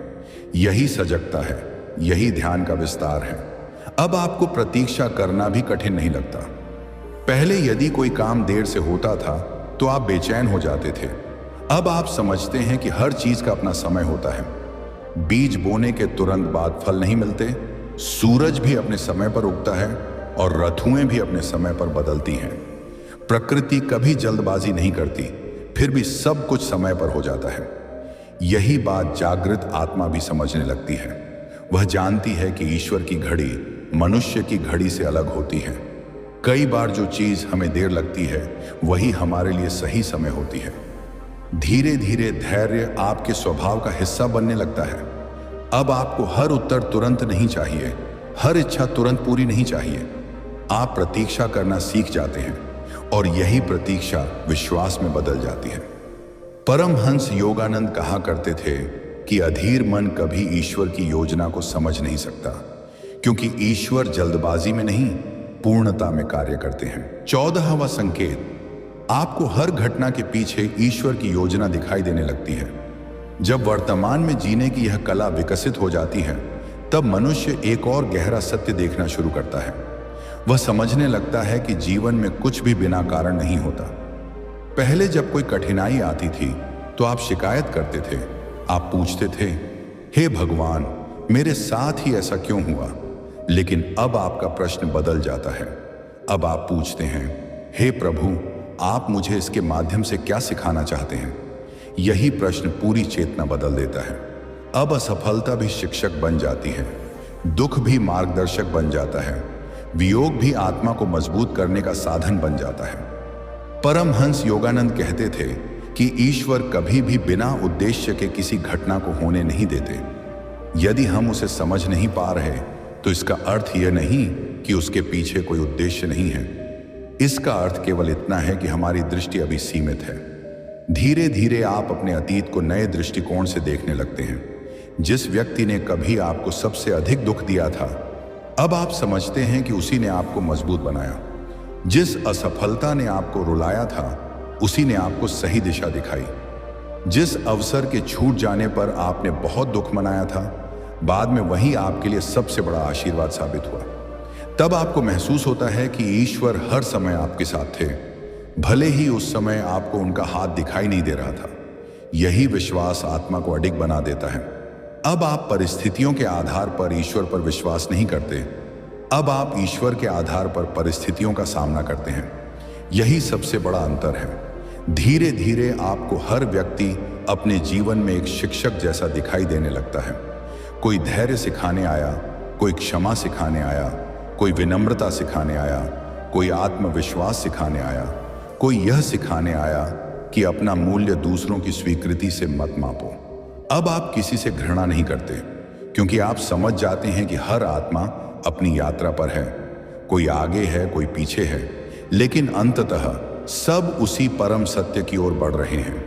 यही सजगता है, यही ध्यान का विस्तार है। अब आपको प्रतीक्षा करना भी कठिन नहीं लगता। पहले यदि कोई काम देर से होता था तो आप बेचैन हो जाते थे। अब आप समझते हैं कि हर चीज का अपना समय होता है। बीज बोने के तुरंत बाद फल नहीं मिलते, सूरज भी अपने समय पर उगता है और ऋतुएं भी अपने समय पर बदलती हैं। प्रकृति कभी जल्दबाजी नहीं करती, फिर भी सब कुछ समय पर हो जाता है। यही बात जागृत आत्मा भी समझने लगती है। वह जानती है कि ईश्वर की घड़ी मनुष्य की घड़ी से अलग होती है। कई बार जो चीज हमें देर लगती है वही हमारे लिए सही समय होती है। धीरे धीरे धैर्य आपके स्वभाव का हिस्सा बनने लगता है। अब आपको हर उत्तर तुरंत नहीं चाहिए, हर इच्छा तुरंत पूरी नहीं चाहिए। आप प्रतीक्षा करना सीख जाते हैं और यही प्रतीक्षा विश्वास में बदल जाती है। परमहंस योगानंद कहा करते थे कि अधीर मन कभी ईश्वर की योजना को समझ नहीं सकता, क्योंकि ईश्वर जल्दबाजी में नहीं, पूर्णता में कार्य करते हैं। 14वां संकेत, आपको हर घटना के पीछे ईश्वर की योजना दिखाई देने लगती है। जब वर्तमान में जीने की यह कला विकसित हो जाती है तब मनुष्य एक और गहरा सत्य देखना शुरू करता है। वह समझने लगता है कि जीवन में कुछ भी बिना कारण नहीं होता। पहले जब कोई कठिनाई आती थी तो आप शिकायत करते थे, आप पूछते थे, हे भगवान मेरे साथ ही ऐसा क्यों हुआ। लेकिन अब आपका प्रश्न बदल जाता है। अब आप पूछते हैं, हे प्रभु आप मुझे इसके माध्यम से क्या सिखाना चाहते हैं। यही प्रश्न पूरी चेतना बदल देता है। अब असफलता भी शिक्षक बन जाती है, दुख भी मार्गदर्शक बन जाता है, वियोग भी आत्मा को मजबूत करने का साधन बन जाता है। परमहंस योगानंद कहते थे कि ईश्वर कभी भी बिना उद्देश्य के किसी घटना को होने नहीं देते। यदि हम उसे समझ नहीं पा रहे तो इसका अर्थ यह नहीं कि उसके पीछे कोई उद्देश्य नहीं है। इसका अर्थ केवल इतना है कि हमारी दृष्टि अभी सीमित है। धीरे धीरे आप अपने अतीत को नए दृष्टिकोण से देखने लगते हैं। जिस व्यक्ति ने कभी आपको सबसे अधिक दुख दिया था, अब आप समझते हैं कि उसी ने आपको मजबूत बनाया। जिस असफलता ने आपको रुलाया था, उसी ने आपको सही दिशा दिखाई। जिस अवसर के छूट जाने पर आपने बहुत दुख मनाया था, बाद में वही आपके लिए सबसे बड़ा आशीर्वाद साबित हुआ। तब आपको महसूस होता है कि ईश्वर हर समय आपके साथ थे, भले ही उस समय आपको उनका हाथ दिखाई नहीं दे रहा था। यही विश्वास आत्मा को अडिग बना देता है। अब आप परिस्थितियों के आधार पर ईश्वर पर विश्वास नहीं करते, अब आप ईश्वर के आधार पर परिस्थितियों का सामना करते हैं। यही सबसे बड़ा अंतर है। धीरे धीरे आपको हर व्यक्ति अपने जीवन में एक शिक्षक जैसा दिखाई देने लगता है। कोई धैर्य सिखाने आया, कोई क्षमा सिखाने आया, कोई विनम्रता सिखाने आया, कोई आत्मविश्वास सिखाने आया, कोई यह सिखाने आया कि अपना मूल्य दूसरों की स्वीकृति से मत मापो। अब आप किसी से घृणा नहीं करते, क्योंकि आप समझ जाते हैं कि हर आत्मा अपनी यात्रा पर है। कोई आगे है, कोई पीछे है, लेकिन अंततः सब उसी परम सत्य की ओर बढ़ रहे हैं।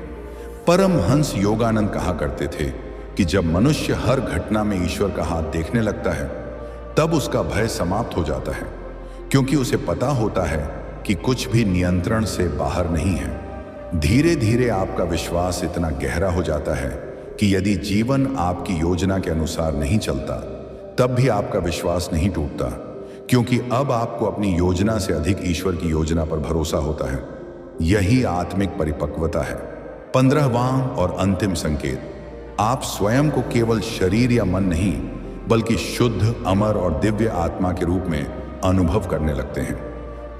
परमहंस योगानंद कहा करते थे कि जब मनुष्य हर घटना में ईश्वर का हाथ देखने लगता है तब उसका भय समाप्त हो जाता है, क्योंकि उसे पता होता है कि कुछ भी नियंत्रण से बाहर नहीं है। धीरे धीरे आपका विश्वास इतना गहरा हो जाता है कि यदि जीवन आपकी योजना के अनुसार नहीं चलता तब भी आपका विश्वास नहीं टूटता, क्योंकि अब आपको अपनी योजना से अधिक ईश्वर की योजना पर भरोसा होता है। यही आत्मिक परिपक्वता है। 15वां और अंतिम संकेत, आप स्वयं को केवल शरीर या मन नहीं बल्कि शुद्ध, अमर और दिव्य आत्मा के रूप में अनुभव करने लगते हैं।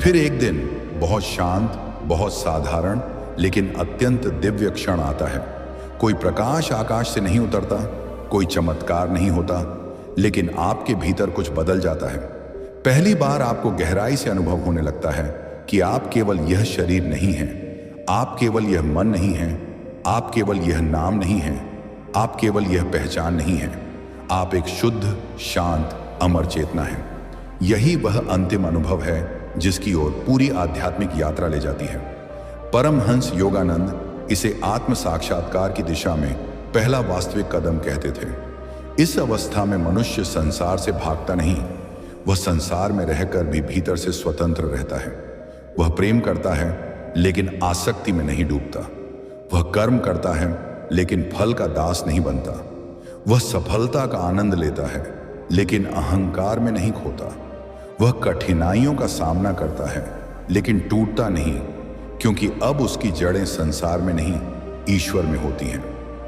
फिर एक दिन बहुत शांत, बहुत साधारण लेकिन अत्यंत दिव्य क्षण आता है। कोई प्रकाश आकाश से नहीं उतरता, कोई चमत्कार नहीं होता, लेकिन आपके भीतर कुछ बदल जाता है। पहली बार आपको गहराई से अनुभव होने लगता है कि आप केवल यह शरीर नहीं हैं, आप केवल यह मन नहीं हैं, आप केवल यह नाम नहीं हैं, आप केवल यह पहचान नहीं हैं, आप एक शुद्ध, शांत, अमर चेतना हैं। यही वह अंतिम अनुभव है जिसकी ओर पूरी आध्यात्मिक यात्रा ले जाती है। परमहंस योगानंद इसे आत्म साक्षात्कार की दिशा में पहला वास्तविक कदम कहते थे। इस अवस्था में मनुष्य संसार से भागता नहीं, वह संसार में रहकर भी भीतर से स्वतंत्र रहता है। वह प्रेम करता है लेकिन आसक्ति में नहीं डूबता। वह कर्म करता है लेकिन फल का दास नहीं बनता। वह सफलता का आनंद लेता है लेकिन अहंकार में नहीं खोता। वह कठिनाइयों का सामना करता है लेकिन टूटता नहीं, क्योंकि अब उसकी जड़ें संसार में नहीं, ईश्वर में होती हैं।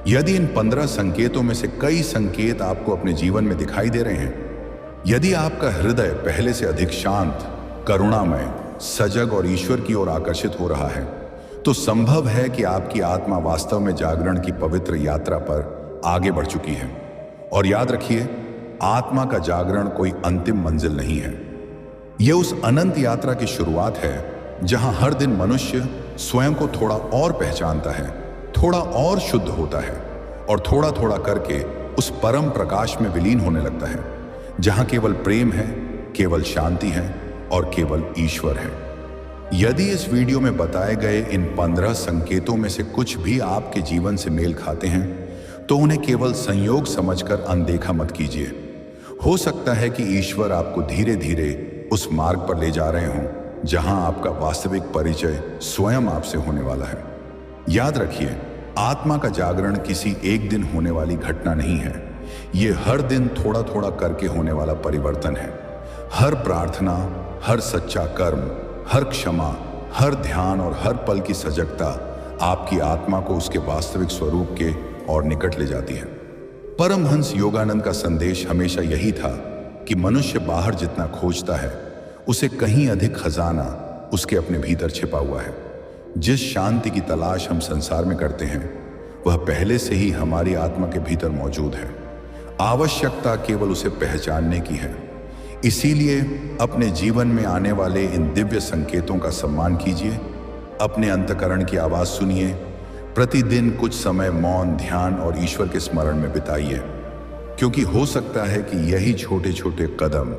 यदि इन 15 संकेतों में से कई संकेत आपको अपने जीवन में दिखाई दे रहे हैं, यदि आपका हृदय पहले से अधिक शांत, करुणामय, सजग और ईश्वर की ओर आकर्षित हो रहा है, तो संभव है कि आपकी आत्मा वास्तव में जागरण की पवित्र यात्रा पर आगे बढ़ चुकी है। और याद रखिए, आत्मा का जागरण कोई अंतिम मंजिल नहीं है। यह उस अनंत यात्रा की शुरुआत है जहां हर दिन मनुष्य स्वयं को थोड़ा और पहचानता है, थोड़ा और शुद्ध होता है और थोड़ा थोड़ा करके उस परम प्रकाश में विलीन होने लगता है, जहां केवल प्रेम है, केवल शांति है और केवल ईश्वर है। यदि इस वीडियो में बताए गए इन 15 संकेतों में से कुछ भी आपके जीवन से मेल खाते हैं, तो उन्हें केवल संयोग समझकर अनदेखा मत कीजिए। हो सकता है कि ईश्वर आपको धीरे धीरे उस मार्ग पर ले जा रहे हों जहां आपका वास्तविक परिचय स्वयं आपसे होने वाला है। याद रखिए, आत्मा का जागरण किसी एक दिन होने वाली घटना नहीं है। ये हर दिन थोड़ा थोड़ा करके होने वाला परिवर्तन है। हर प्रार्थना, हर सच्चा कर्म, हर क्षमा, हर ध्यान और हर पल की सजगता आपकी आत्मा को उसके वास्तविक स्वरूप के और निकट ले जाती है। परमहंस योगानंद का संदेश हमेशा यही था कि मनुष्य बाहर जितना खोजता है, उसे कहीं अधिक खजाना उसके अपने भीतर छिपा हुआ है। जिस शांति की तलाश हम संसार में करते हैं, वह पहले से ही हमारी आत्मा के भीतर मौजूद है। आवश्यकता केवल उसे पहचानने की है। इसीलिए अपने जीवन में आने वाले इन दिव्य संकेतों का सम्मान कीजिए, अपने अंतःकरण की आवाज सुनिए, प्रतिदिन कुछ समय मौन, ध्यान और ईश्वर के स्मरण में बिताइए, क्योंकि हो सकता है कि यही छोटे छोटे कदम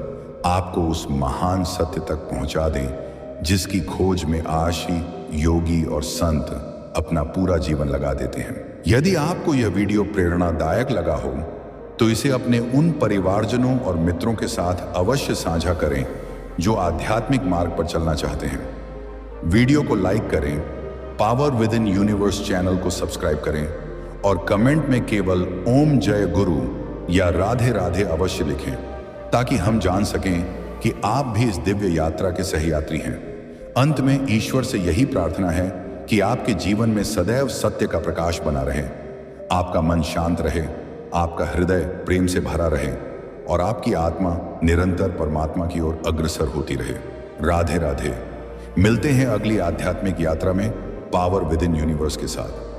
आपको उस महान सत्य तक पहुंचा दें जिसकी खोज में आशी, योगी और संत अपना पूरा जीवन लगा देते हैं। यदि आपको यह वीडियो प्रेरणादायक लगा हो तो इसे अपने उन परिवारजनों और मित्रों के साथ अवश्य साझा करें जो आध्यात्मिक मार्ग पर चलना चाहते हैं। वीडियो को लाइक करें, power with in universe channel को सब्सक्राइब करें और कमेंट में केवल ओम जय गुरु या राधे राधे अवश्य लिखें, ताकि हम जान सकें कि आप भी इस दिव्य यात्रा के सहयात्री हैं। अंत में ईश्वर से यही प्रार्थना है कि आपके जीवन में सदैव सत्य का प्रकाश बना रहे, आपका मन शांत रहे, आपका हृदय प्रेम से भरा रहे और आपकी आत्मा निरंतर परमात्मा की ओर अग्रसर होती रहे। राधे राधे। मिलते हैं अगली आध्यात्मिक यात्रा में पावर विद इन यूनिवर्स के साथ।